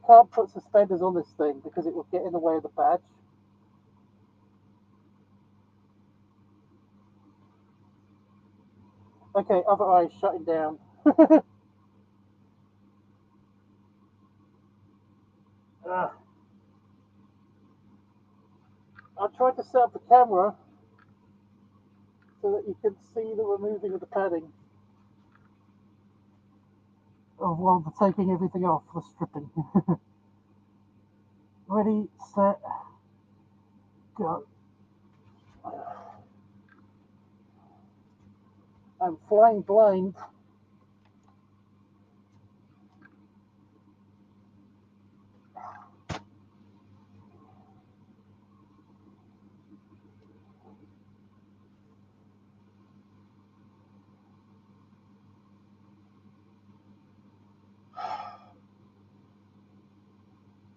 can't put suspenders on this thing because it will get in the way of the badge. Okay, other eye shutting down. I tried to set up the camera so that you can see the removing of the padding. Oh, well, the taking everything off, the stripping. Ready, set, go. I'm flying blind.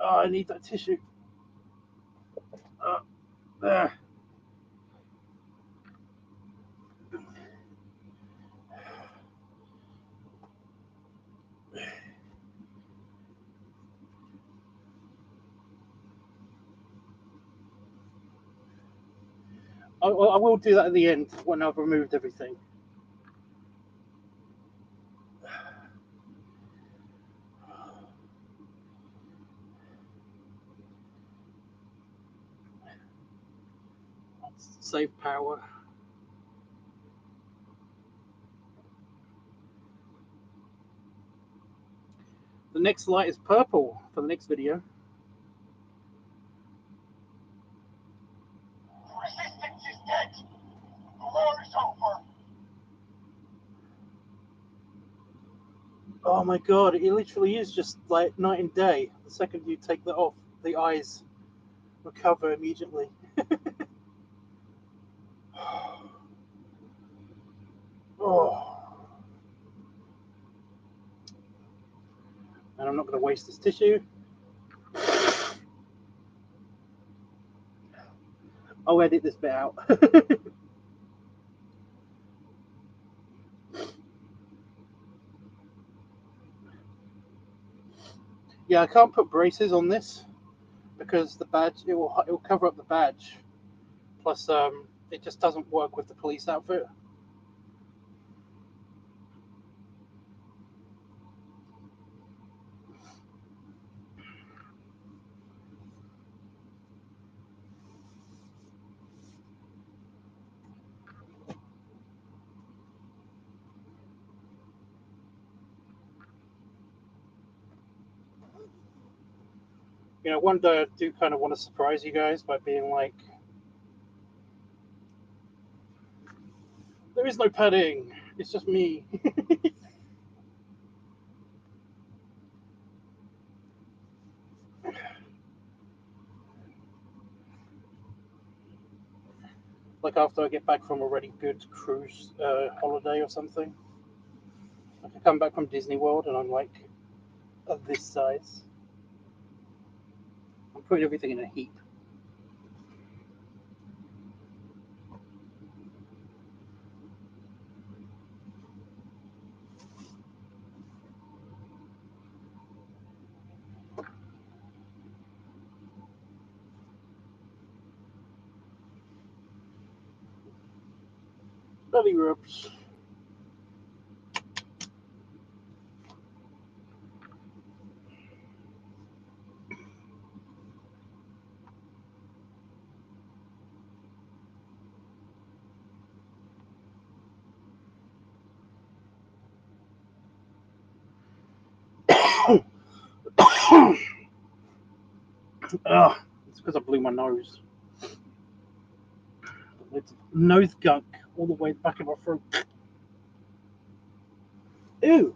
Oh, I need that tissue. There. I will do that at the end when I've removed everything. Save power. The next light is purple for the next video. Resistance is dead. The war is over. Oh my god, it literally is just like night and day. The second you take that off, the eyes recover immediately. Oh. And I'm not going to waste this tissue. I'll edit this bit out. Yeah, I can't put braces on this because the badge, it will cover up the badge. Plus, it just doesn't work with the police outfit. You know, one day I do kind of want to surprise you guys by being like, there is no padding, it's just me. Like after I get back from a really good cruise holiday or something. I can come back from Disney World and I'm like of this size. I'm putting everything in a heap. Belly rubs. Ugh, it's because I blew my nose. It's nose gunk all the way back in my throat. Ew.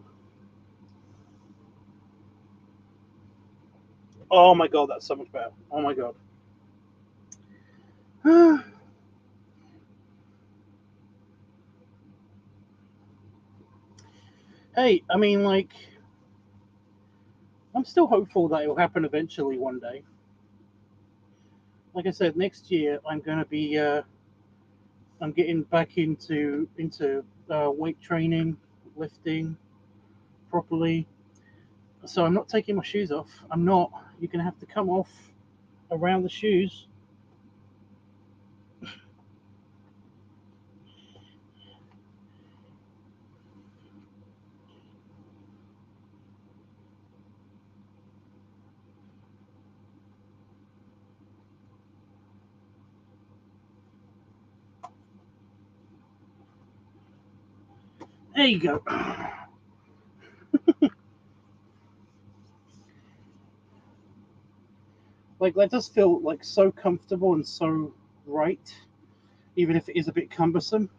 Oh my god, that's so much better. Oh my god. Hey, I mean, like, I'm still hopeful that it will happen eventually one day. Like I said, next year I'm going to be, I'm getting back into weight training, lifting properly. So I'm not taking my shoes off. I'm not. You're going to have to come off around the shoes. There you go. Like, that does feel like so comfortable and so right, even if it is a bit cumbersome.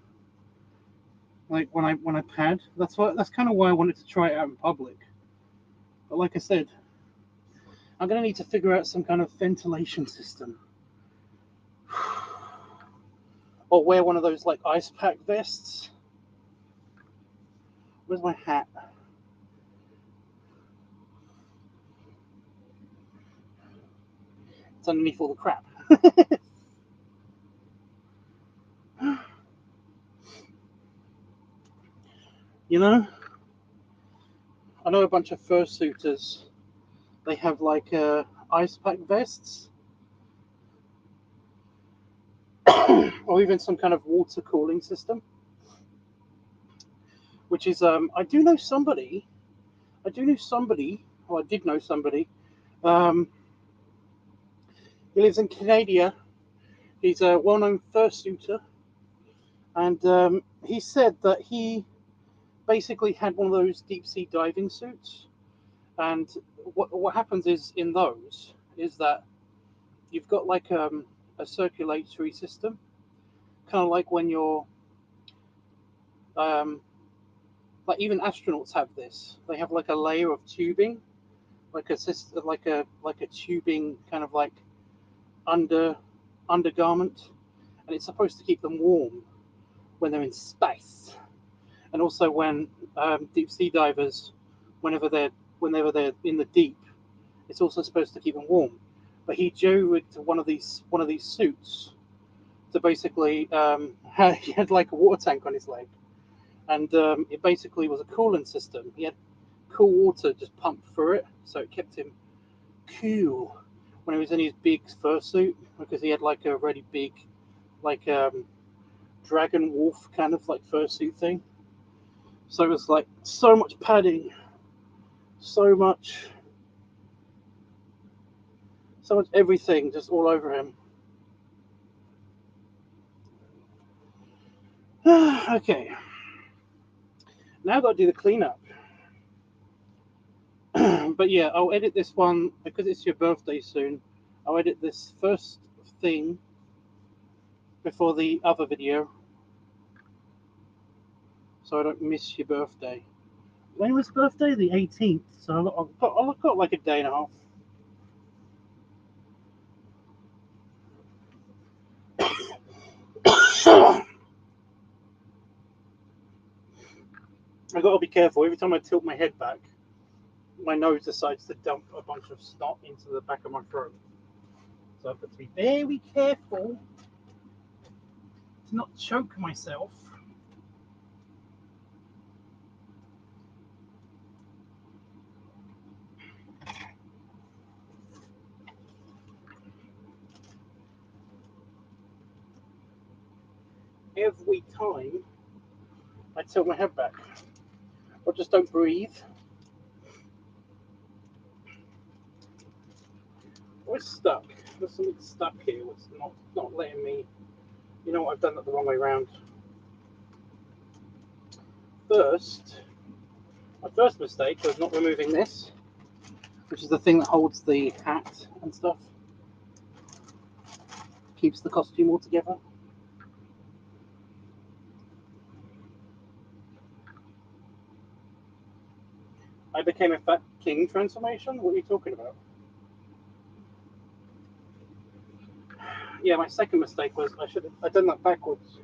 Like when I pad, that's kind of why I wanted to try it out in public. But like I said, I'm gonna need to figure out some kind of ventilation system, or wear one of those like ice pack vests. Where's my hat? It's underneath all the crap. You know, I know a bunch of fursuiters. They have like ice pack vests, or even some kind of water cooling system. Which is, I do know somebody. I do know somebody. Or I did know somebody. Um, he lives in Canada. He's a well-known fursuiter, and he said that he basically had one of those deep sea diving suits. And what happens is in those is that you've got like a circulatory system, kind of like when you're um, like even astronauts have this. They have like a layer of tubing, like a like a tubing kind of like under undergarment, and it's supposed to keep them warm when they're in space, and also when deep sea divers, whenever they're whenever they're in the deep, it's also supposed to keep them warm. But he rigged one of these suits to basically he had like a water tank on his leg, and it basically was a cooling system. He had cool water just pumped through it, so it kept him cool when he was in his big fursuit, because he had like a really big like dragon wolf kind of like fursuit thing. So it was like so much padding, so much, so much everything just all over him. Okay, now I've got to do the cleanup. But yeah, I'll edit this one because it's your birthday soon. I'll edit this first thing before the other video, so I don't miss your birthday. When was birthday? The 18th. So I've got like a day and a half. I got to be careful. Every time I tilt my head back, my nose decides to dump a bunch of snot into the back of my throat. So I've got to be very careful to not choke myself. Every time I tilt my head back, or just don't breathe. Oh, it's stuck. There's something stuck here. It's not letting me. You know what? I've done that the wrong way around. First, my first mistake was not removing this. which is the thing that holds the hat and stuff, keeps the costume all together. I became a fat king transformation? What are you talking about? Yeah, my second mistake was I'd done that backwards.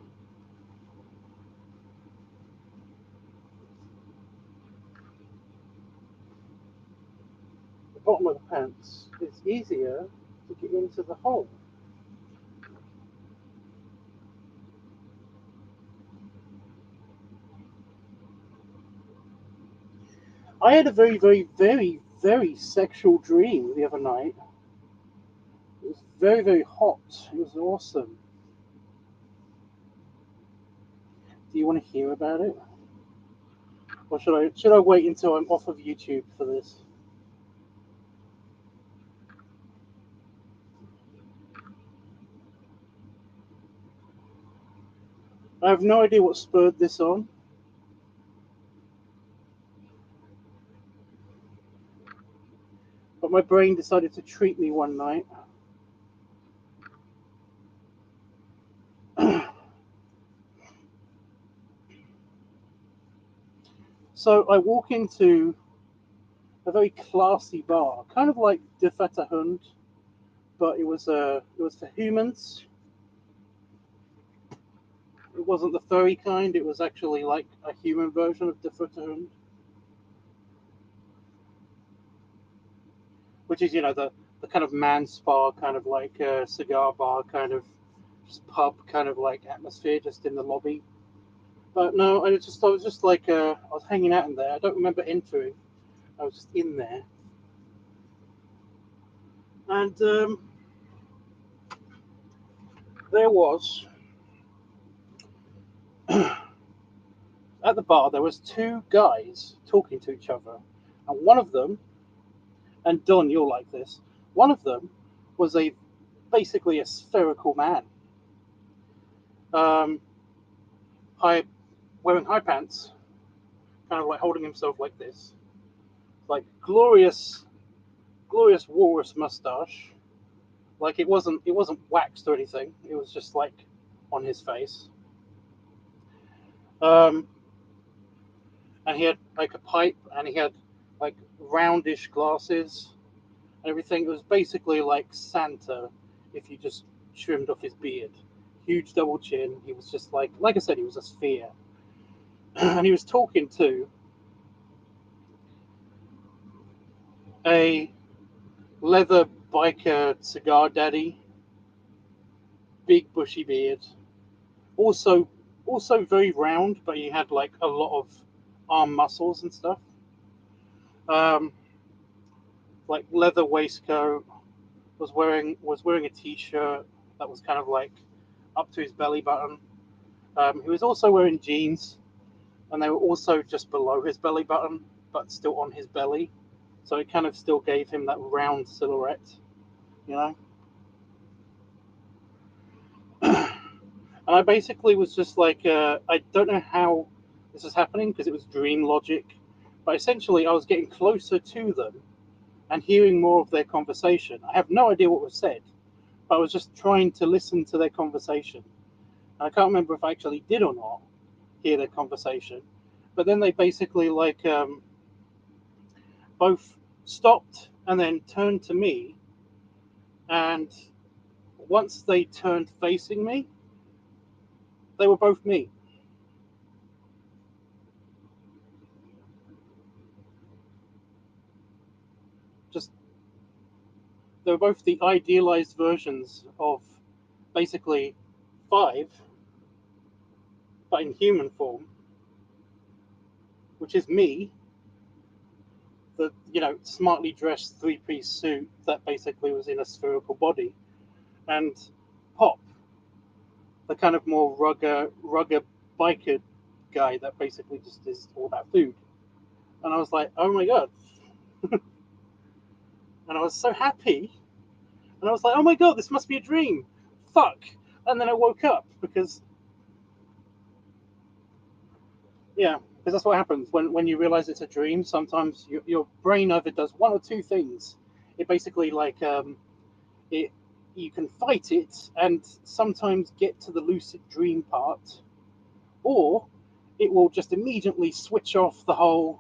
The bottom of the pants is easier to get into the hole. I had a very, very, very, very sexual dream the other night. It was very, very hot. It was awesome. Do you want to hear about it? Or should I wait until I'm off of YouTube for this? I have no idea what spurred this on. But my brain decided to treat me one night. So I walk into a very classy bar, kind of like De Fette Hund, but it was for humans. It wasn't the furry kind. It was actually like a human version of De Fette Hund, which is the kind of man spa, kind of like cigar bar, kind of just pub, kind of like atmosphere, just in the lobby. But no, I was just like I was hanging out in there. I don't remember entering. I was just in there, and there was at the bar there was two guys talking to each other, and one of them, and Don, you'll like this. One of them was basically a spherical man, um, high wearing high pants, kind of like holding himself like this, like glorious walrus mustache. Like it wasn't waxed or anything. It was just like on his face. Um, and he had like a pipe, and he had like roundish glasses and everything. It was basically like Santa if you just trimmed off his beard. Huge double chin. He was just like I said, he was a sphere. And he was talking to a leather biker cigar daddy, big bushy beard, also very round, but he had like a lot of arm muscles and stuff. Um, like leather waistcoat, was wearing a t-shirt that was kind of like up to his belly button. He was also wearing jeans, and they were also just below his belly button, but still on his belly. So it kind of still gave him that round silhouette, you know. And I basically was just like, I don't know how this is happening because it was dream logic, but essentially I was getting closer to them and hearing more of their conversation. I have no idea what was said, but I was just trying to listen to their conversation. And I can't remember if I actually did or not hear their conversation. But then they basically both stopped and then turned to me. And once they turned facing me, they were both me. Just they were both the idealized versions of basically Five, but in human form, which is me, the smartly dressed three-piece suit that basically was in a spherical body, and Pop, the kind of more rugged biker guy that basically just is all about food. And I was like, oh my god. And I was so happy. And I was like, oh my god, this must be a dream. Fuck. And then I woke up because, yeah. because that's what happens when you realize it's a dream. Sometimes your brain either does one or two things. It basically like it you can fight it and sometimes get to the lucid dream part, or it will just immediately switch off the whole.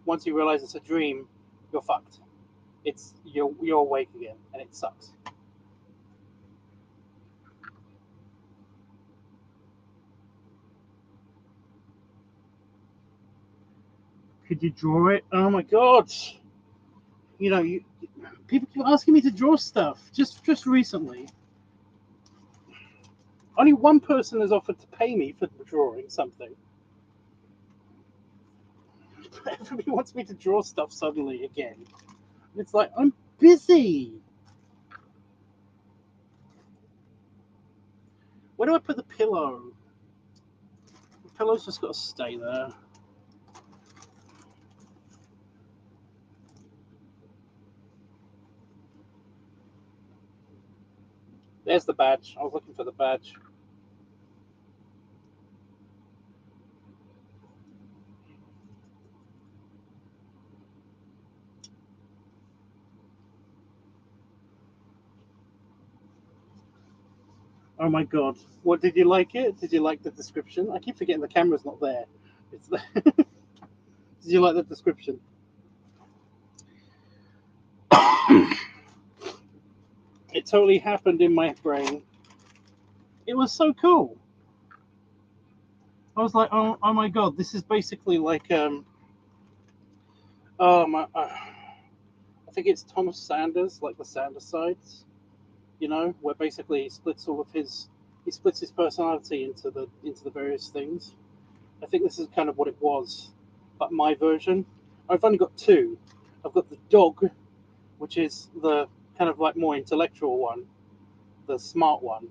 Once you realize it's a dream, you're fucked. You're awake again, and it sucks. Could you draw it? Oh my god! People keep asking me to draw stuff. Just recently, only one person has offered to pay me for drawing something. Everybody wants me to draw stuff suddenly again. It's like I'm busy. Where do I put the pillow? The pillow's just got to stay there. There's the badge. I was looking for the badge. Oh my god. What, did you like it? Did you like the description? I keep forgetting the camera's not there. It's there. Did you like the description? It totally happened in my brain. It was so cool. I was like, oh my god, this is basically like oh my, I think it's Thomas Sanders, like the Sanders sides, where basically he splits his personality into the various things. I think this is kind of what it was, but my version. I've only got two. I've got the dog, which is the kind of like more intellectual one, the smart one,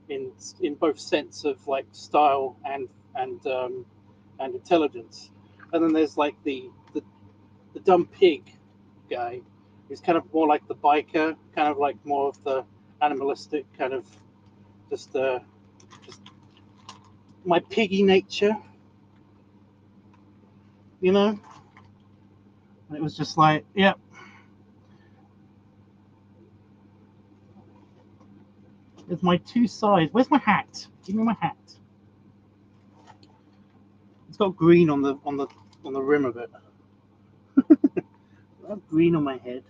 in both sense of like style and intelligence. And then there's like the dumb pig guy, who's kind of more like the biker, kind of like more of the animalistic kind of just just my piggy nature, you know. And it was just like, yeah. There's my two sides. Where's my hat? Give me my hat. It's got green on the rim of it. I have green on my head.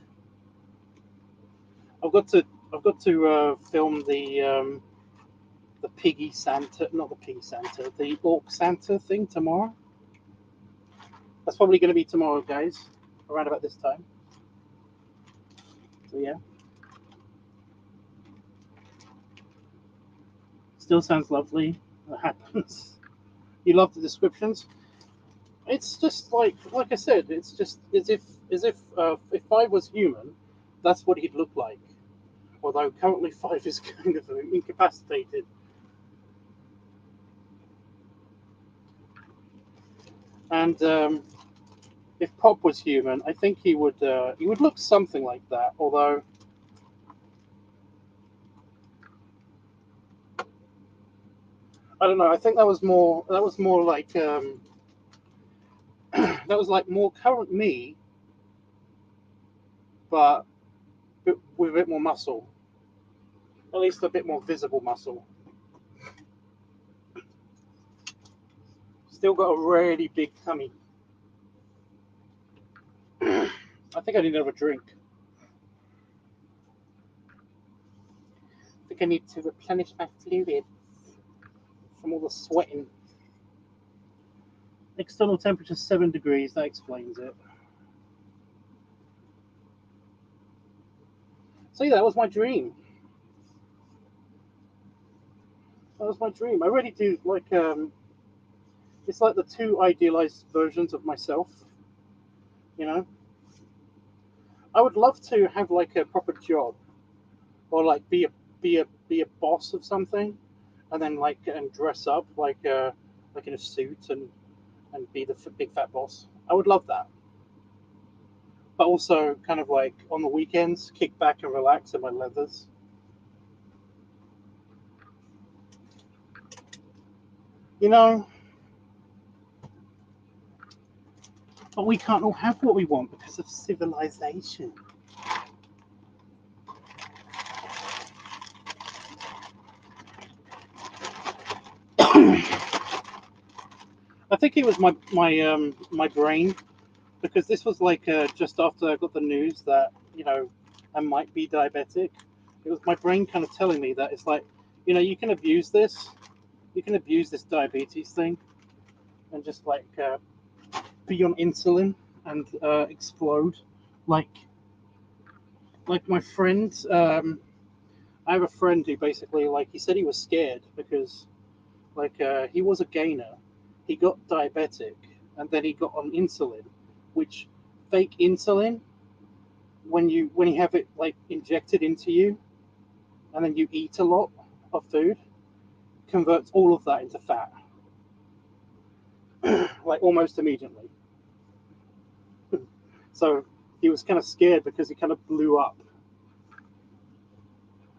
I've got to film the piggy Santa, not the piggy Santa, the orc Santa thing tomorrow. That's probably going to be tomorrow, guys, around about this time. So yeah, still sounds lovely. It happens. You love the descriptions. It's just like I said. It's just as if Five was human, that's what he'd look like. Although currently Five is kind of incapacitated. And if Pop was human, I think he would look something like that. Although I don't know. I think that was more like that was like more current me, but with a bit more muscle. At least a bit more visible muscle. Still got a really big tummy. I think I need another drink. I think I need to replenish my fluids from all the sweating. External temperature 7 degrees. That explains it. So yeah, that was my dream. That was my dream. I really do like. It's like the two idealized versions of myself. You know, I would love to have like a proper job, or like be a boss of something, and then and dress up like in a suit and be the big fat boss. I would love that. But also kind of like on the weekends, kick back and relax in my leathers. You know, But we can't all have what we want because of civilization. I think it was my brain, because this was like just after I got the news that, you know, I might be diabetic. It was my brain kind of telling me that it's like, you know, you can abuse this diabetes thing, and just like be on insulin and explode, like my friend. I have a friend who basically, like, he said he was scared because like he was a gainer, he got diabetic, and then he got on insulin, which fake insulin, when you have it like injected into you, and then you eat a lot of food, converts all of that into fat, like almost immediately. So he was kind of scared because he kind of blew up.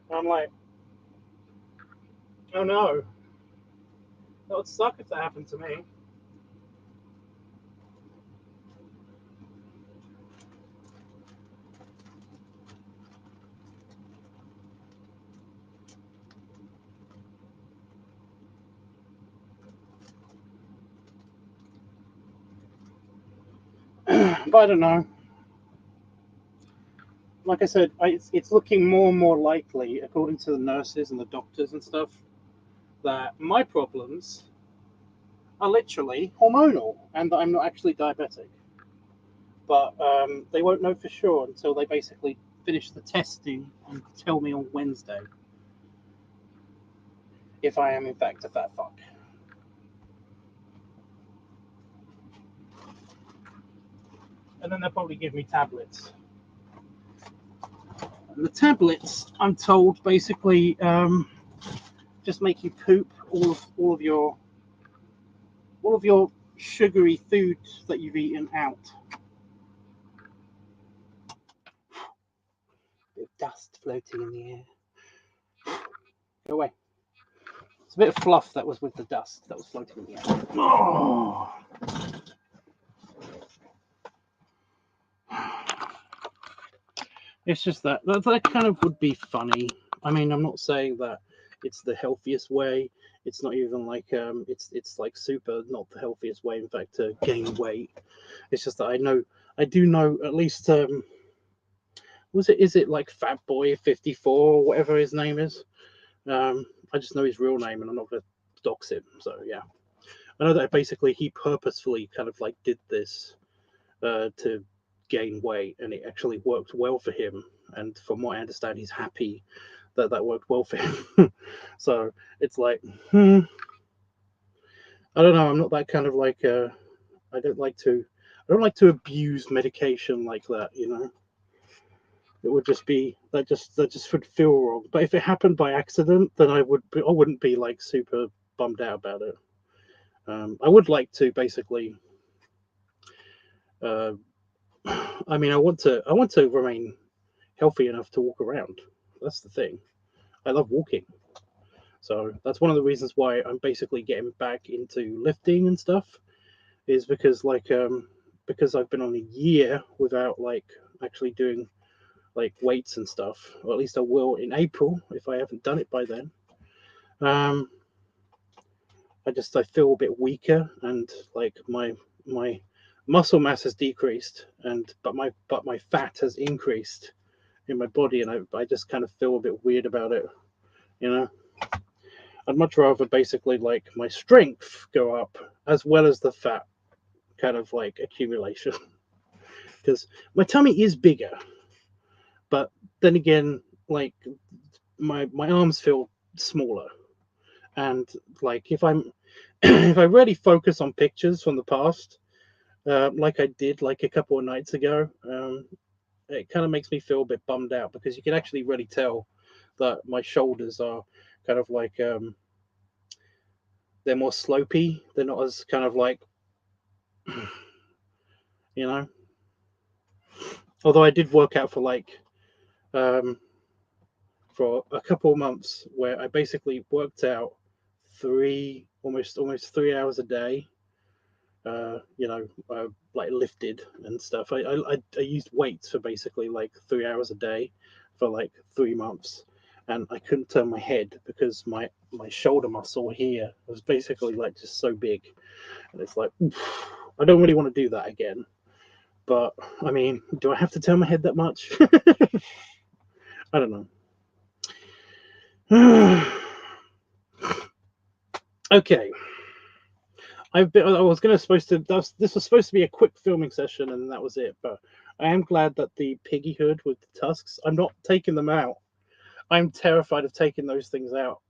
And I'm like, oh no, that would suck if that happened to me. But I don't know. Like I said, it's looking more and more likely, according to the nurses and the doctors and stuff, that my problems are literally hormonal and that I'm not actually diabetic. But they won't know for sure until they basically finish the testing and tell me on Wednesday if I am in fact a fat fuck. And then they'll probably give me tablets. And the tablets, I'm told, basically just make you poop all of your sugary food that you've eaten out. Bit of dust floating in the air. Go away. It's a bit of fluff that was with the dust that was floating in the air. Oh. It's just that kind of would be funny. I mean, I'm not saying that it's the healthiest way. It's not even like it's like super not the healthiest way, in fact, to gain weight. It's just that I do know at least is it like Fat Boy 54 or whatever his name is. I just know his real name, and I'm not gonna dox him. So yeah, I know that basically he purposefully kind of like did this to gain weight, and it actually worked well for him. And from what I understand, he's happy that that worked well for him. So it's like, I don't know. I'm not that kind of like. I don't like to abuse medication like that. You know, it would just be that just would feel wrong. But if it happened by accident, then I wouldn't be like super bummed out about it. I would like to basically. I mean, I want to remain healthy enough to walk around. That's the thing. I love walking. So that's one of the reasons why I'm basically getting back into lifting and stuff, is because because I've been on a year without like actually doing like weights and stuff, or at least I will in April if I haven't done it by then. I feel a bit weaker, and like my muscle mass has decreased, and but my fat has increased in my body, and I just kind of feel a bit weird about it, you know. I'd much rather basically like my strength go up as well as the fat kind of like accumulation, because my tummy is bigger, but then again, like my arms feel smaller, and like if I'm if I really focus on pictures from the past, like I did like a couple of nights ago, it kind of makes me feel a bit bummed out, because you can actually really tell that my shoulders are kind of like they're more slopey. They're not as kind of like, you know. Although I did work out for like for a couple of months, where I basically worked out almost 3 hours a day, like lifted and stuff. I used weights for basically like 3 hours a day for like 3 months, and I couldn't turn my head because my shoulder muscle here was basically like just so big, and it's like, oof, I don't really want to do that again. But I mean, do I have to turn my head that much? I don't know. Okay. I was gonna supposed to. This was supposed to be a quick filming session, and that was it. But I am glad that the piggy hood with the tusks. I'm not taking them out. I'm terrified of taking those things out.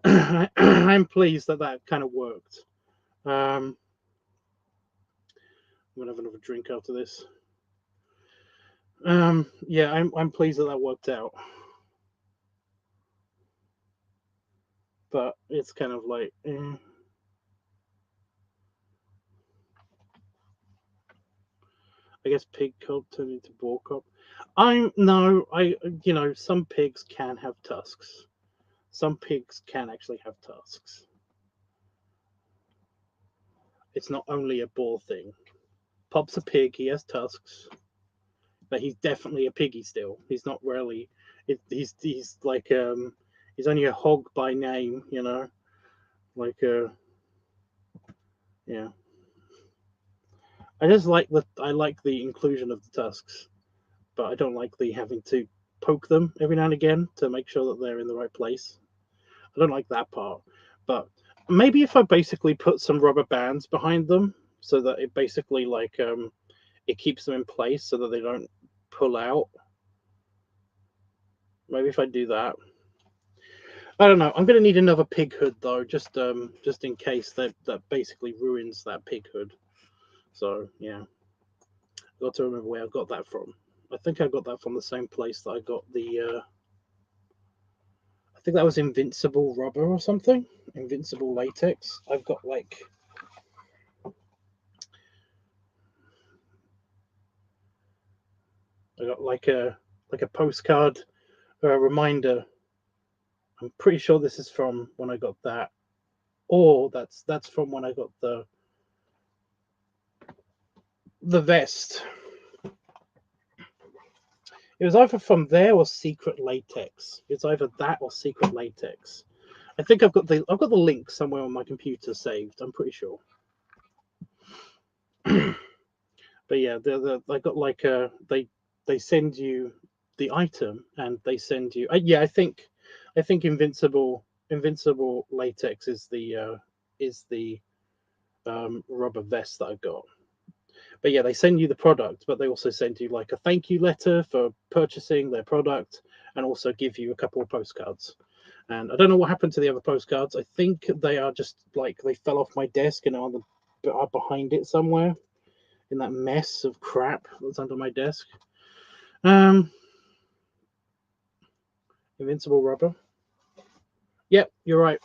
I'm pleased that that kind of worked. I'm gonna have another drink after this. Yeah, I'm pleased that that worked out. But it's kind of like. I guess pig cub turned into boar cub. Some pigs can have tusks. Some pigs can actually have tusks. It's not only a boar thing. Pop's a pig, he has tusks. But he's definitely a piggy still. He's not really he's like he's only a hog by name, Like yeah. I like the inclusion of the tusks, but I don't like the having to poke them every now and again to make sure that they're in the right place. I don't like that part. But maybe if I basically put some rubber bands behind them so that it basically it keeps them in place so that they don't pull out. Maybe if I do that. I don't know. I'm gonna need another pig hood though, just in case that basically ruins that pig hood. So yeah. Got to remember where I got that from. I think I got that from the same place that I got the I think that was invincible rubber or something. Invincible latex. I've got a postcard reminder. I'm pretty sure this is from when I got that, or that's from when I got the vest. It was either from there or Secret Latex. It's either that or Secret Latex. I think I've got the link somewhere on my computer saved. I'm pretty sure. But yeah, I got they send you the item and they send you. Yeah, I think invincible latex is the rubber vest that I got. But yeah, they send you the product, but they also send you like a thank you letter for purchasing their product, and also give you a couple of postcards. And I don't know what happened to the other postcards. I think they are just like they fell off my desk and are behind it somewhere in that mess of crap that's under my desk. Invincible rubber. Yep, you're right.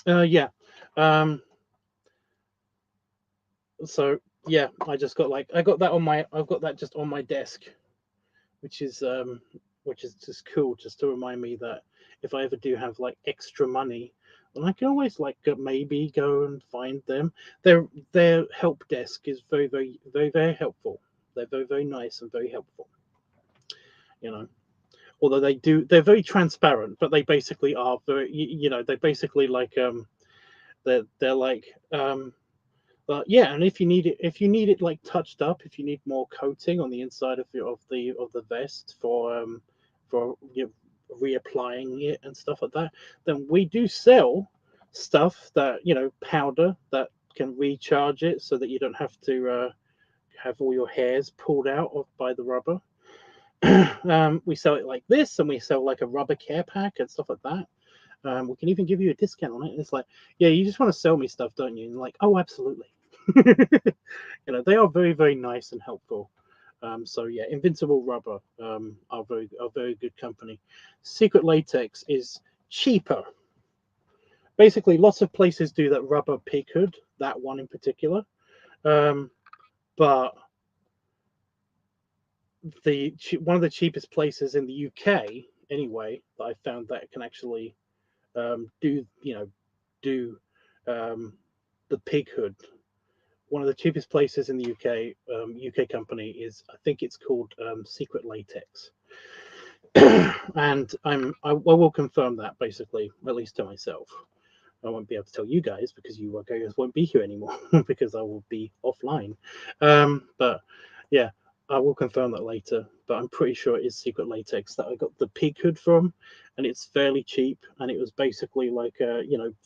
Yeah. So yeah, I got that I've got that just on my desk, which is just cool, just to remind me that if I ever do have like extra money, then I can always maybe go and find them. Their help desk is very very very very helpful. They're very very nice and very helpful. Although they're very transparent, but they basically are very they basically they're like but yeah, and if you need it like touched up, if you need more coating on the inside of the vest for reapplying it and stuff like that, then we do sell stuff that powder that can recharge it so that you don't have to have all your hairs pulled out by the rubber. We sell it like this, and we sell like a rubber care pack and stuff like that. We can even give you a discount on it. And it's like, yeah, you just want to sell me stuff, don't you? And like, oh, absolutely. They are very, very nice and helpful. So yeah, Invincible Rubber are very good company. Secret Latex is cheaper. Basically, lots of places do that rubber pig hood, that one in particular. But one of the cheapest places in the UK anyway that I found that can actually do the pig hood. One of the cheapest places in the UK UK company is, I think it's called Secret Latex. And I will confirm that, basically, at least to myself. I won't be able to tell you guys because you guys won't be here anymore because I will be offline. But yeah, I will confirm that later. But I'm pretty sure it is Secret Latex that I got the pig hood from, and it's fairly cheap. And it was basically like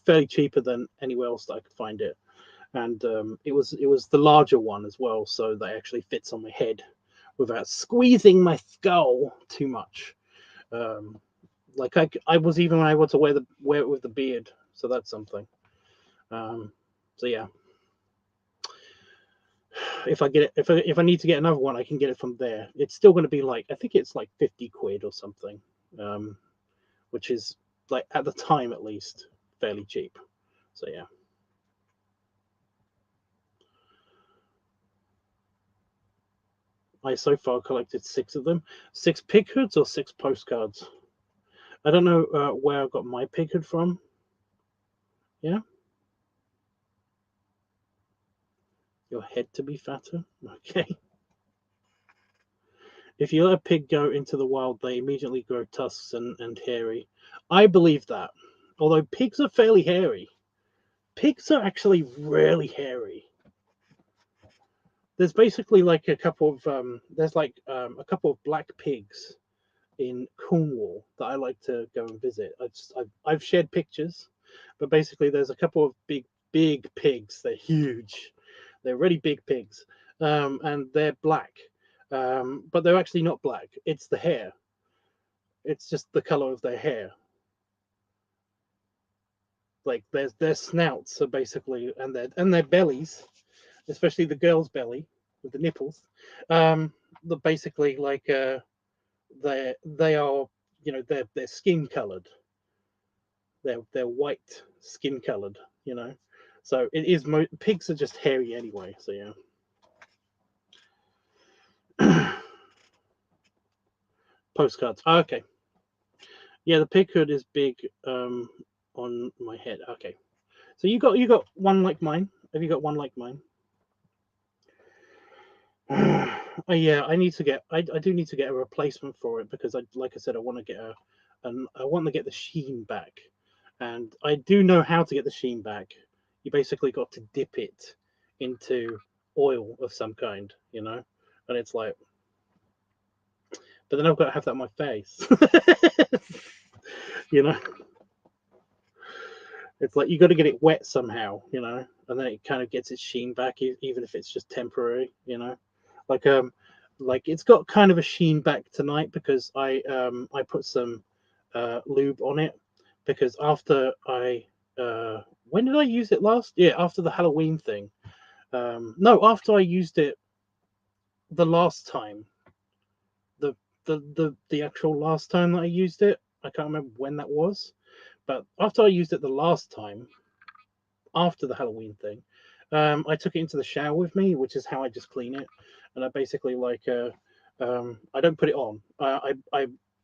fairly cheaper than anywhere else that I could find it. And it was the larger one as well, so that actually fits on my head without squeezing my skull too much. Like I was even able to wear it with the beard, so that's something. So yeah, if I get it, if I need to get another one, I can get it from there. It's still going to be like, I think it's like 50 quid or something, which is, like, at the time at least, fairly cheap. So yeah. I so far collected 6 of them. 6 pig hoods or 6 postcards. I don't know where I got my pig hood from. Yeah. Your head to be fatter. Okay. If you let a pig go into the wild, they immediately grow tusks and hairy. I believe that. Although pigs are fairly hairy. Pigs are actually really hairy. There's basically like a couple of a couple of black pigs in Cornwall that I like to go and visit. I've shared pictures, but basically there's a couple of big pigs. They're huge. They're really big pigs, and they're black. But they're actually not black. It's the hair. It's just the color of their hair. Like their snouts are basically, and their bellies, especially the girl's belly with the nipples. They're basically like they are, they're skin colored. They're white skin colored. So it is. Pigs are just hairy anyway. So yeah. Postcards. Oh, okay. Yeah, the pig hood is big on my head. Okay. So you got one like mine. Have you got one like mine? Yeah, I need to get. I do need to get a replacement for it because like I said, I want to get I want to get the sheen back, and I do know how to get the sheen back. You basically got to dip it into oil of some kind, and it's like, but then I've got to have that on my face, you know. It's like you got to get it wet somehow, and then it kind of gets its sheen back, even if it's just temporary, like like it's got kind of a sheen back tonight because I put some lube on it because after when did I use it last? Yeah, after the Halloween thing. No, after I used it the last time, the the actual last time that I used it. I can't remember when that was, but after I used it the last time, after the Halloween thing, I took it into the shower with me, which is how I just clean it. And I basically I don't put it on. I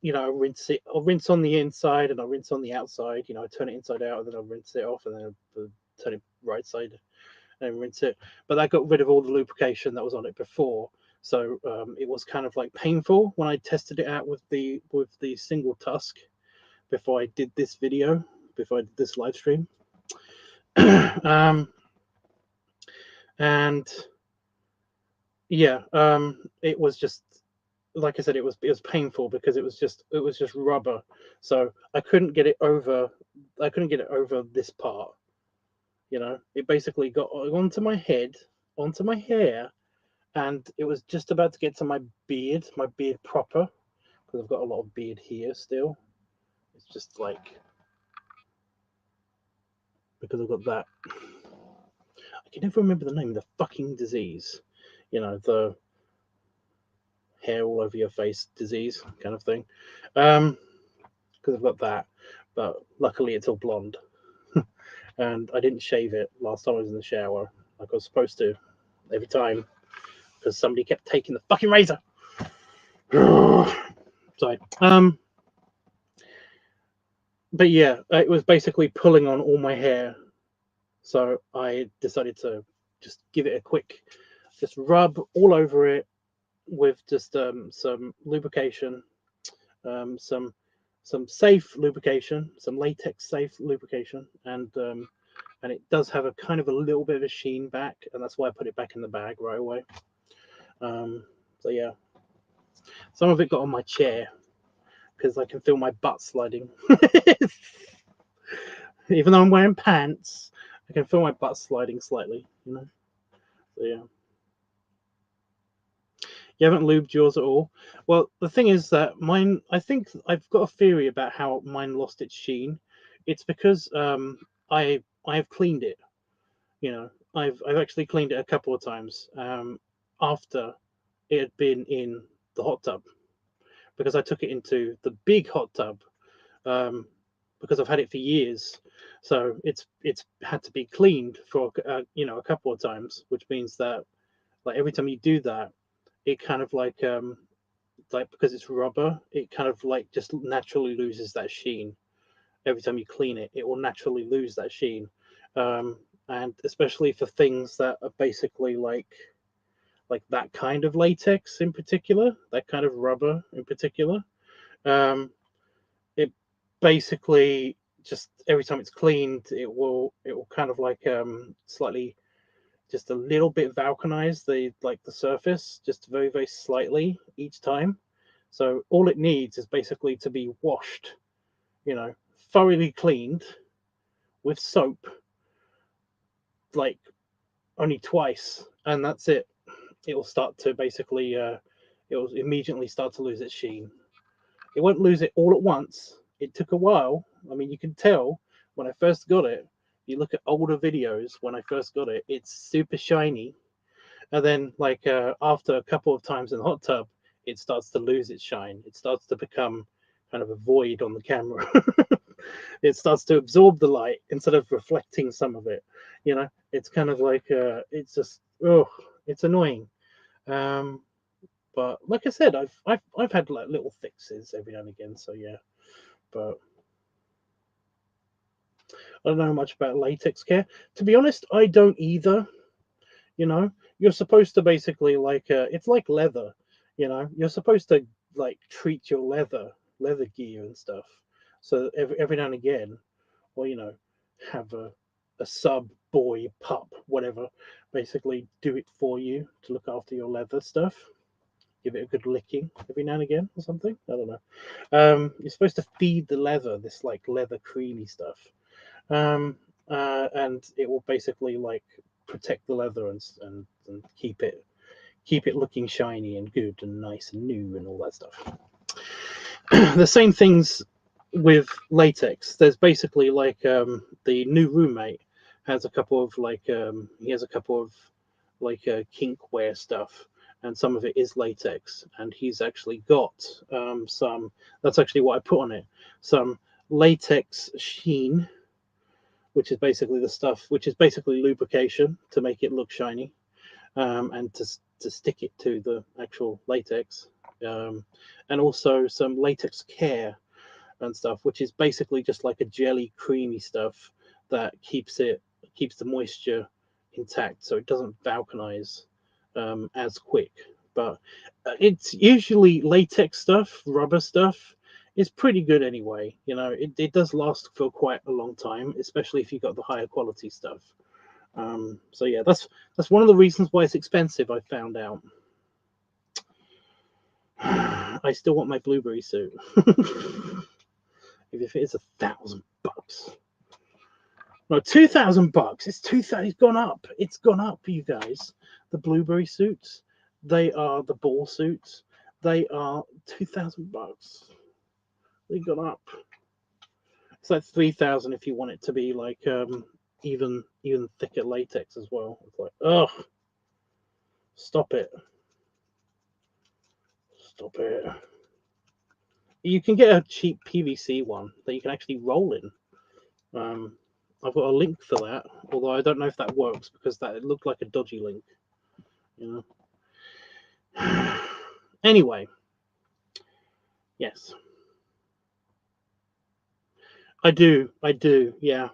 rinse it. I'll rinse on the inside and I'll rinse on the outside. I turn it inside out and then I'll rinse it off and then I'll turn it right side and rinse it. But that got rid of all the lubrication that was on it before. So it was kind of like painful when I tested it out with the single tusk before I did this video, before I did this live stream. And yeah, it was just, like I said, it was painful because it was just rubber, so I couldn't get it over this part. It basically got onto my head, onto my hair, and it was just about to get to my beard proper, because I've got a lot of beard here still. It's just like, because I've got that, I can never remember the name of the fucking disease, the hair all over your face disease kind of thing, because I've got that, but luckily it's all blonde. And I didn't shave it last time I was in the shower like I was supposed to every time, because somebody kept taking the fucking razor. Sorry. But yeah, it was basically pulling on all my hair, so I decided to just give it a quick, just rub all over it with just some lubrication, some safe lubrication, some latex safe lubrication, and it does have a kind of a little bit of a sheen back, and that's why I put it back in the bag right away. So yeah, some of it got on my chair because I can feel my butt sliding. Even though I'm wearing pants, I can feel my butt sliding slightly, you know. So yeah. You haven't lubed yours at all? Well, the thing is that mine, I think I've got a theory about how mine lost its sheen. It's because I've cleaned it. You know, I've actually cleaned it a couple of times after it had been in the hot tub, because I took it into the big hot tub, because I've had it for years. So it's had to be cleaned for a couple of times, which means that like every time you do that, it kind of like because it's rubber, it kind of like just naturally loses that sheen. Every time you clean it, it will naturally lose that sheen. And especially for things that are basically like that kind of latex in particular, that kind of rubber in particular, it basically just every time it's cleaned, it will kind of like slightly, just a little bit vulcanize the surface, just very very slightly each time. So all it needs is basically to be washed, you know, thoroughly cleaned with soap, like only twice, and that's it. It will start to basically, it will immediately start to lose its sheen. It won't lose it all at once. It took a while. I mean, you can tell when I first got it. You look at older videos when I first got it, it's super shiny. And then, like, after a couple of times in the hot tub, it starts to lose its shine. It starts to become kind of a void on the camera. It starts to absorb the light instead of reflecting some of it. You know, it's kind of like it's just, oh, it's annoying. Um, but like I said, I've had like little fixes every now and again. So yeah, but I don't know much about latex care. To be honest, I don't either. You know, you're supposed to basically like it's like leather. You know, you're supposed to like treat your leather gear and stuff. So every now and again, or you know, have a sub boy pup whatever basically do it for you to look after your leather stuff. Give it a good licking every now and again or something. I don't know. You're supposed to feed the leather this like leather creamy stuff, and it will basically like protect the leather and keep it looking shiny and good and nice and new and all that stuff. The same things with latex. There's basically like the new roommate has a couple of like he has a couple of like kink wear stuff, and some of it is latex, and he's actually got some. That's actually what I put on it. Some latex sheen, which is basically the stuff, which is basically lubrication to make it look shiny, and to stick it to the actual latex, and also some latex care and stuff, which is basically just like a jelly, creamy stuff that keeps the moisture intact, so it doesn't vulcanize as quick. But it's usually latex stuff, rubber stuff. Is pretty good anyway. You know, it does last for quite a long time, especially if you got the higher quality stuff. So yeah, that's one of the reasons why it's expensive. I found out. I still want my blueberry suit. If it is $1,000, no, $2,000. It's 2,000. It's gone up. It's gone up, you guys. The blueberry suits, they are the ball suits. They are $2,000. They've gone up. It's like 3,000 if you want it to be like even thicker latex as well. It's like, oh, stop it. Stop it. You can get a cheap PVC one that you can actually roll in. I've got a link for that, although I don't know if that works because that it looked like a dodgy link. You know. Anyway, Yes. I do. Yeah.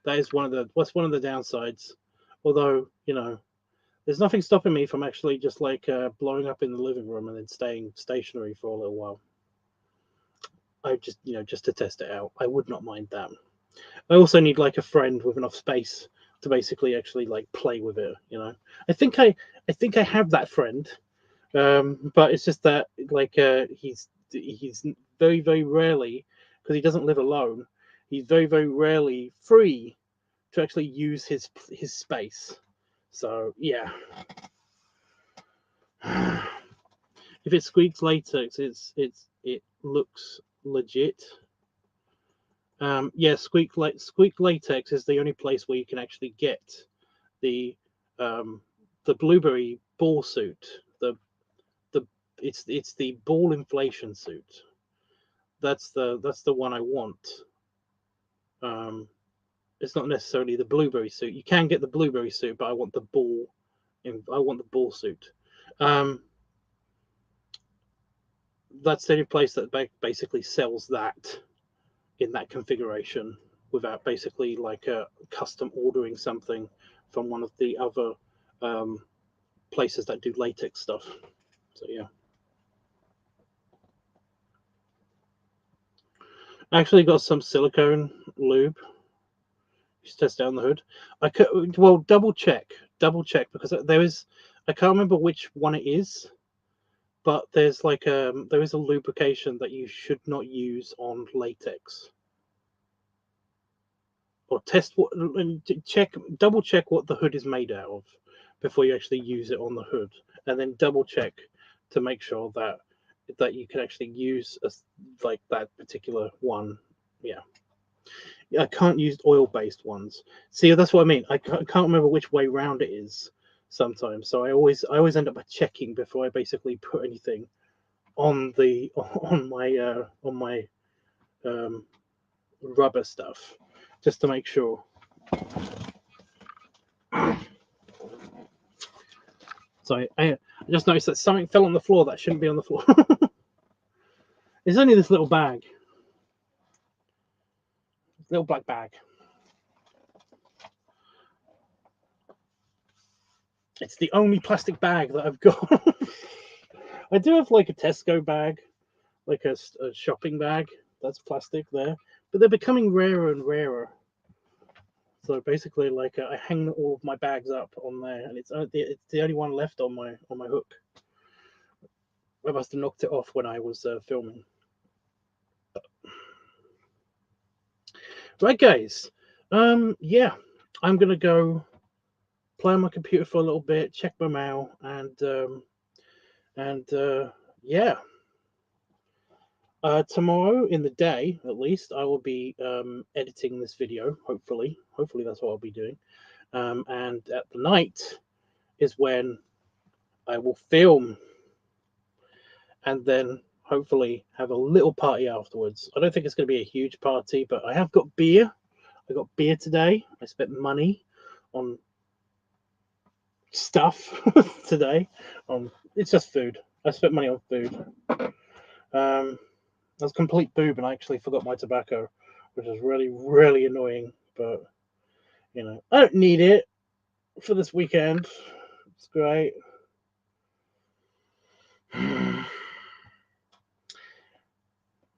That is one of the downsides. Although, there's nothing stopping me from actually just like blowing up in the living room and then staying stationary for a little while. I just, just to test it out. I would not mind that. I also need like a friend with enough space to basically actually like play with it. I think I have that friend, but it's just that like he's very very rarely, because he doesn't live alone. He's very very rarely free to actually use his space. So yeah. If it squeaks latex, it looks legit. Yeah, squeak latex is the only place where you can actually get the um, the blueberry ball suit. The it's the ball inflation suit. That's the one I want. Um, it's not necessarily the blueberry suit. You can get the blueberry suit, but I want the ball. I want the ball suit. Um, that's the only place that basically sells that in that configuration without basically like custom ordering something from one of the other um, places that do latex stuff. So yeah, I actually got some silicone lube. Just test it on the hood. I could double check because there is, I can't remember which one it is, but there's like there is a lubrication that you should not use on latex. Or test what, double check what the hood is made out of before you actually use it on the hood, and then double check to make sure that you can actually use like that particular one. Yeah, I can't use oil-based ones. See, that's what I mean. I can't remember which way round it is sometimes, so I always end up checking before I basically put anything on the on my um, rubber stuff, just to make sure. So I just noticed that something fell on the floor that shouldn't be on the floor. It's only this little bag, little black bag. It's the only plastic bag that I've got. I do have like a Tesco bag, like a shopping bag that's plastic there, but they're becoming rarer and rarer. So basically, like I hang all of my bags up on there, and it's the only one left on my hook. I must have knocked it off when I was filming. Right, guys. Yeah, I'm gonna go play on my computer for a little bit, check my mail, and yeah. Tomorrow in the day, at least, I will be editing this video. Hopefully that's what I'll be doing. And at the night is when I will film, and then hopefully have a little party afterwards. I don't think it's going to be a huge party, but I have got beer. I got beer today. I spent money on stuff today. It's just food. I spent money on food. I was a complete boob, and I actually forgot my tobacco, which is really really annoying. But I don't need it for this weekend. It's great.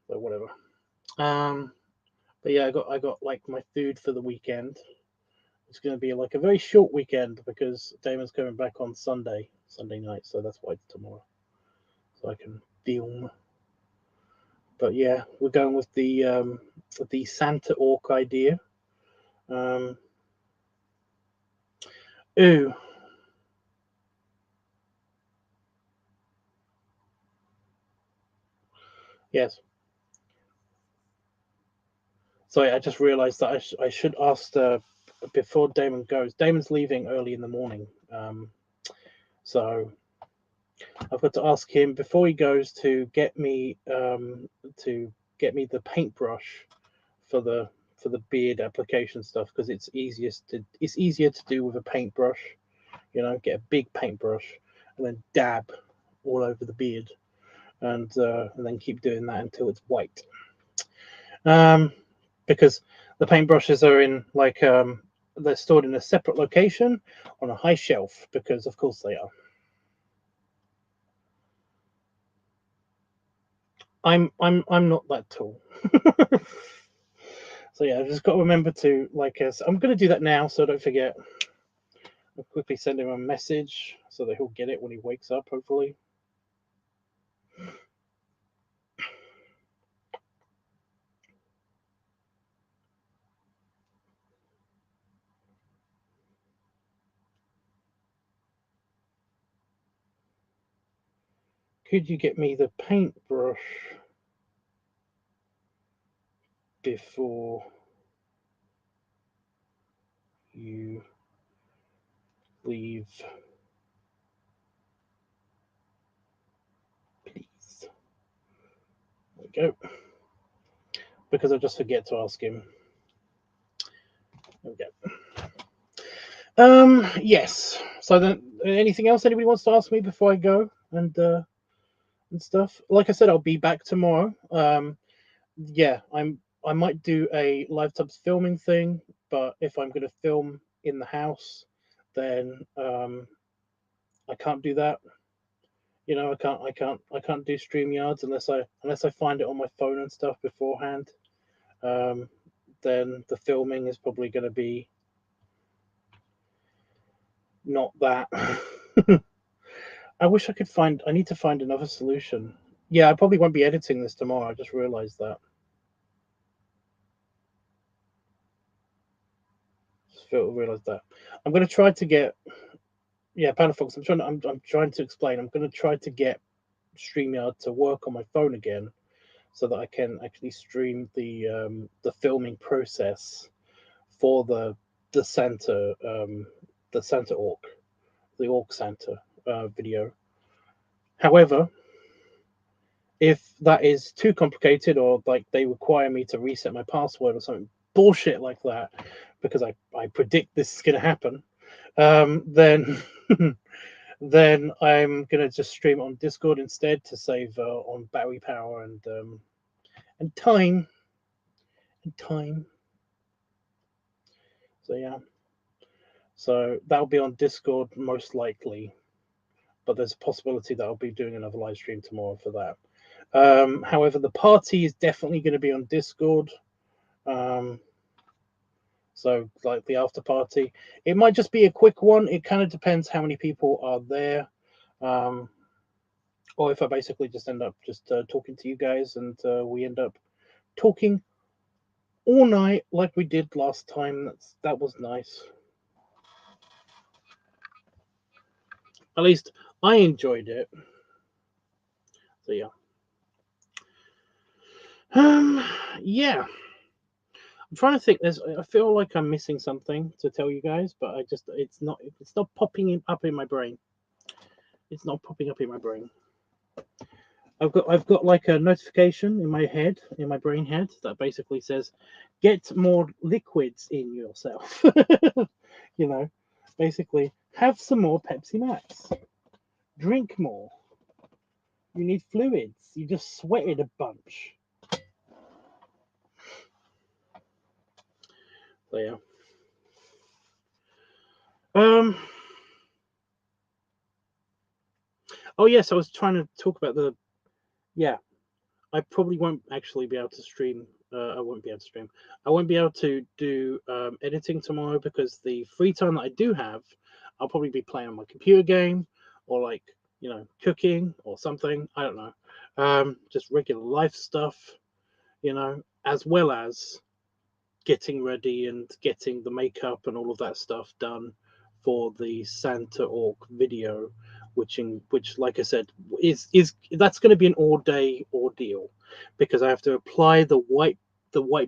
But whatever. But yeah, I got like my food for the weekend. It's going to be like a very short weekend because Damon's coming back on Sunday night, so that's why it's tomorrow, so I can film. But yeah, we're going with the Santa Orc idea. Ooh, yes. Sorry, I just realised that I should ask before Damon goes. Damon's leaving early in the morning, so I've got to ask him before he goes to get me the paintbrush for the beard application stuff, because it's easier to do with a paintbrush. Get a big paintbrush and then dab all over the beard. and then keep doing that until it's white. Because the paintbrushes are in like they're stored in a separate location on a high shelf, because of course they are. I'm not that tall. So yeah, I've just got to remember to I'm going to do that now, so I don't forget. I'll quickly send him a message so that he'll get it when he wakes up, hopefully. Could you get me the paintbrush before you leave, please? There we go. Because I just forget to ask him. There we go. Yes. So then, anything else anybody wants to ask me before I go and stuff? Like I said, I'll be back tomorrow. Yeah, I might do a LiveTUBBSfilming thing, but if I'm going to film in the house, then I can't do that. You know, I can't do StreamYards unless I find it on my phone and stuff beforehand. Then the filming is probably going to be not that. I wish I could find. I need to find another solution. Yeah, I probably won't be editing this tomorrow. I just realized that. Just realized that. I'm going to try to get. Yeah, Panafox. I'm trying to explain. I'm going to try to get StreamYard to work on my phone again, so that I can actually stream the filming process for the Santa Orc, the Orc Santa video. However, if that is too complicated, or like they require me to reset my password or something bullshit like that, because I predict this is going to happen, then then I'm gonna just stream it on Discord instead to save on battery power and time and time. So yeah, so that'll be on Discord most likely, but there's a possibility that I'll be doing another live stream tomorrow for that. However, the party is definitely going to be on Discord. So like the after party, it might just be a quick one. It kind of depends how many people are there. Or if I basically just end up just talking to you guys, and we end up talking all night like we did last time. That was nice. At least I enjoyed it. So yeah. Yeah. I'm trying to think. I feel like I'm missing something to tell you guys, but it's not popping up in my brain. It's not popping up in my brain. I've got like a notification in my head, in my brain head, that basically says, "Get more liquids in yourself." You know, basically, have some more Pepsi Max, drink more. You need fluids. You just sweated a bunch. So yeah. Um. Oh yes, I was trying to talk about the. Yeah, I probably won't actually be able to stream. I won't be able to stream. I won't be able to do editing tomorrow, because the free time that I do have, I'll probably be playing on my computer game, or like cooking or something. I don't know. Just regular life stuff, as well as getting ready and getting the makeup and all of that stuff done for the Santa Orc video, which like I said is that's going to be an all-day ordeal, because I have to apply the white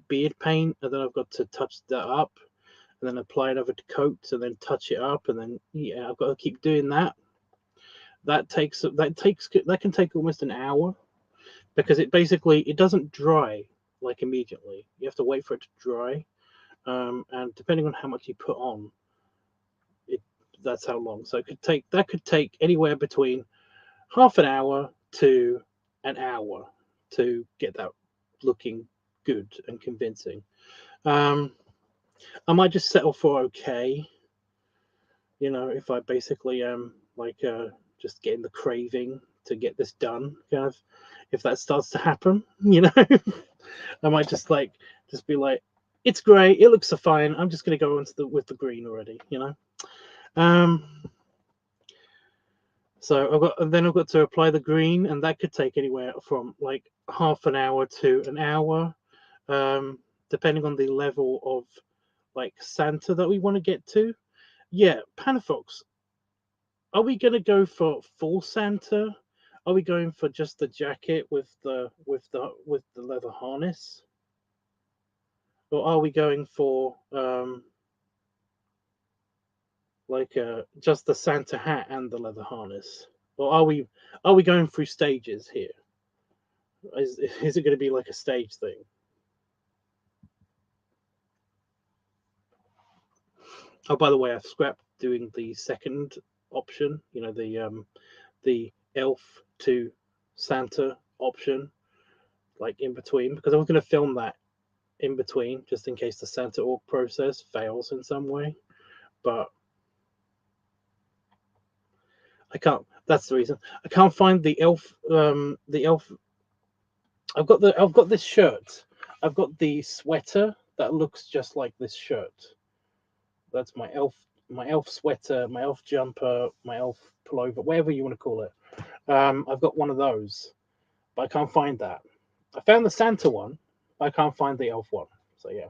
beard paint, and then I've got to touch that up, and then apply another coat, and then touch it up, and then I've got to keep doing that. That can take almost an hour, because it doesn't dry like immediately. You have to wait for it to dry. And depending on how much you put on, that's how long. So that could take anywhere between half an hour to an hour to get that looking good and convincing. I might just settle for okay. If I basically am like just getting the craving to get this done, kind of, if that starts to happen, I might just be like, it's great, it looks so fine. I'm just gonna go into with the green already, Um, so I've got to apply the green, and that could take anywhere from like half an hour to an hour, depending on the level of like Santa that we want to get to. Yeah, Panafox, are we gonna go for full Santa? Are we going for just the jacket with the leather harness? Or are we going for just the Santa hat and the leather harness? Or are we going through stages here? Is it going to be like a stage thing? Oh, by the way, I've scrapped doing the second option. The elf to Santa option, like in between, because I was going to film that in between, just in case the Santa org process fails in some way. But I can't. That's the reason I can't find the elf. The elf. I've got this shirt. I've got the sweater that looks just like this shirt. That's my elf sweater, my elf jumper, my elf pullover, whatever you want to call it. I've got one of those, but I can't find that. I found the Santa one, but I can't find the elf one. So yeah.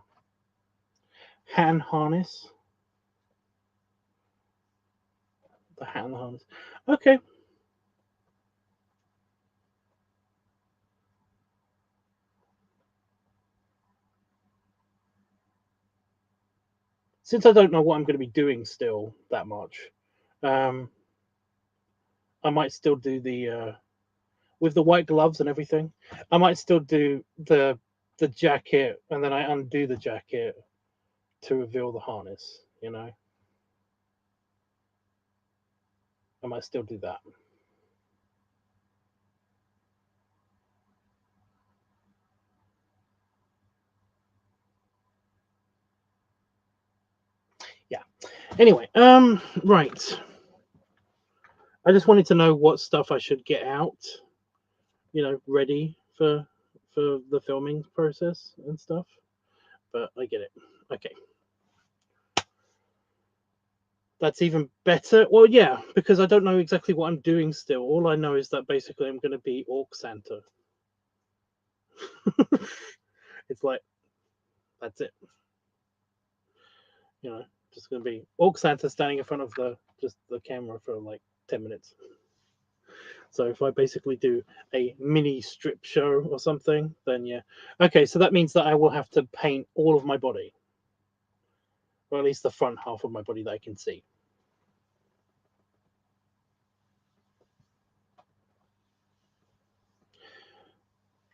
Hand harness. The hand harness. Okay. Since I don't know what I'm going to be doing still that much, um, I might still do the with the white gloves and everything. I might still do the jacket, and then I undo the jacket to reveal the harness. I might still do that. Yeah. Anyway, right. I just wanted to know what stuff I should get out, ready for the filming process and stuff. But I get it. Okay. That's even better. Well, yeah, because I don't know exactly what I'm doing still. All I know is that basically I'm going to be Orc Santa. It's like, that's it. Just going to be Orc Santa standing in front of the camera for like 10 minutes. So if I basically do a mini strip show or something, then yeah. Okay, so that means that I will have to paint all of my body, or at least the front half of my body that I can see.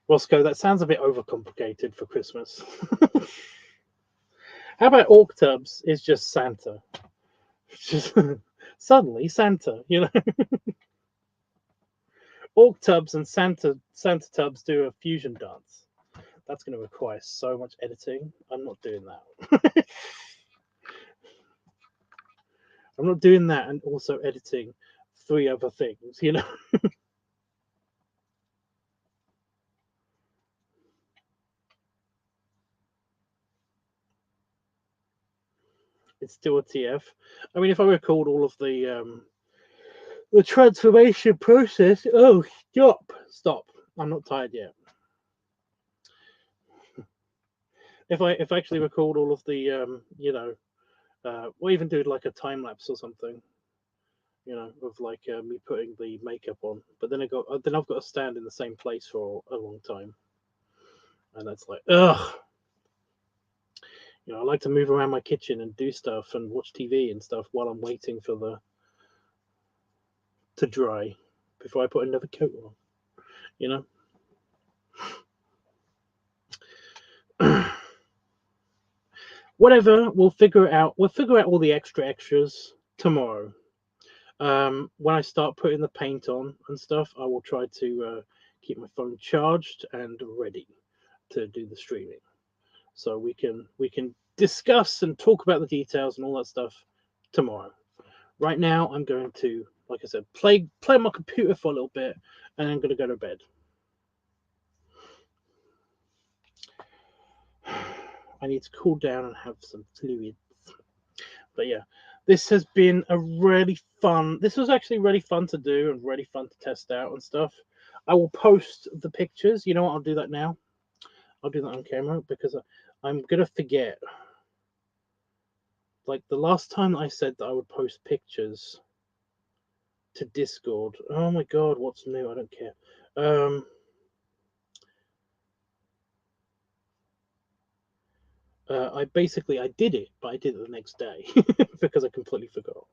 Roscoe, that sounds a bit overcomplicated for Christmas. How about OrcTubs is just Santa? Just suddenly Santa, OrcTubs and Santa Tubs do a fusion dance. That's going to require so much editing. I'm not doing that. I'm not doing that and also editing 3 other things, It's still a TF. I mean, if I record all of the transformation process, oh, stop. I'm not tired yet. If I actually record all of the or even do like a time lapse or something, of like me putting the makeup on, but then I've got to stand in the same place for a long time, and that's like, ugh. I like to move around my kitchen and do stuff and watch TV and stuff while I'm waiting for to dry before I put another coat on. Whatever, we'll figure it out. We'll figure out all the extras tomorrow. When I start putting the paint on and stuff, I will try to keep my phone charged and ready to do the streaming, so we can discuss and talk about the details and all that stuff tomorrow. Right now, I'm going to, like I said, play on my computer for a little bit, and I'm going to go to bed. I need to cool down and have some fluids. But yeah, this has been a really fun. This was actually really fun to do and really fun to test out and stuff. I will post the pictures. You know what? I'll do that now. I'll do that on camera because I'm gonna forget. Like the last time I said that I would post pictures to Discord. Oh my god, what's new? I don't care. I did it, but I did it the next day because I completely forgot.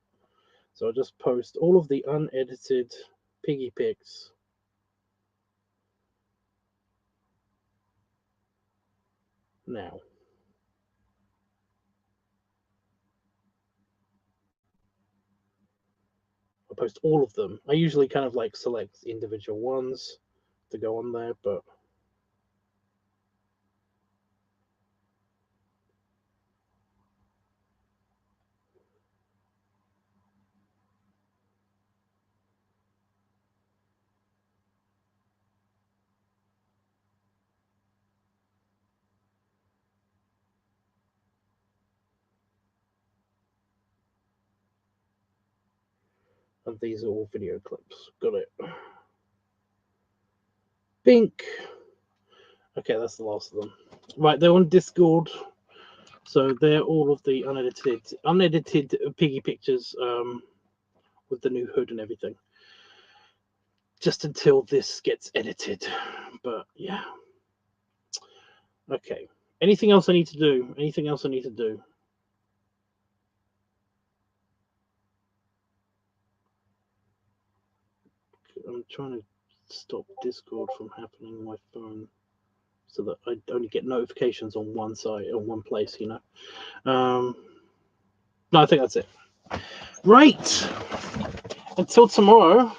So I'll just post all of the unedited piggy pics now. I'll post all of them. I usually kind of like select individual ones to go on there, but and these are all video clips. Got it. Bink. Okay, that's the last of them. Right, they're on Discord, so they're all of the unedited piggy pictures with the new hood and everything. Just until this gets edited, but yeah. Okay. Anything else I need to do? Anything else I need to do? I'm trying to stop Discord from happening on my phone so that I only get notifications on one site or one place, you know. No, I think that's it. Right. Until tomorrow,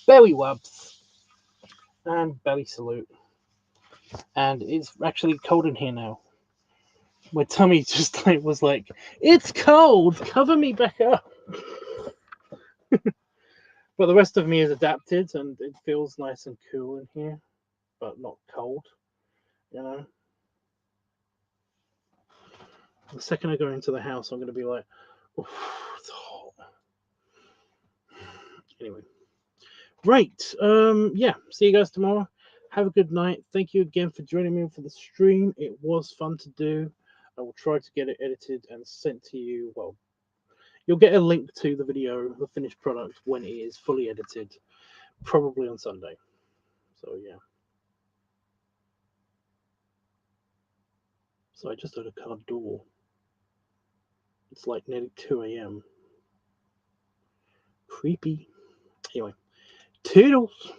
belly wubs and belly salute. And it's actually cold in here now. My tummy just was like, it's cold, cover me back up. But the rest of me is adapted and it feels nice and cool in here, but not cold, you know. The second I go into the house, I'm going to be like, it's hot. Anyway. Right. Yeah. See you guys tomorrow. Have a good night. Thank you again for joining me for the stream. It was fun to do. I will try to get it edited and sent to you. Well, you'll get a link to the video, the finished product, when it is fully edited, probably on Sunday. So yeah. So I just heard a car door. It's like nearly 2 a.m. Creepy. Anyway, toodles.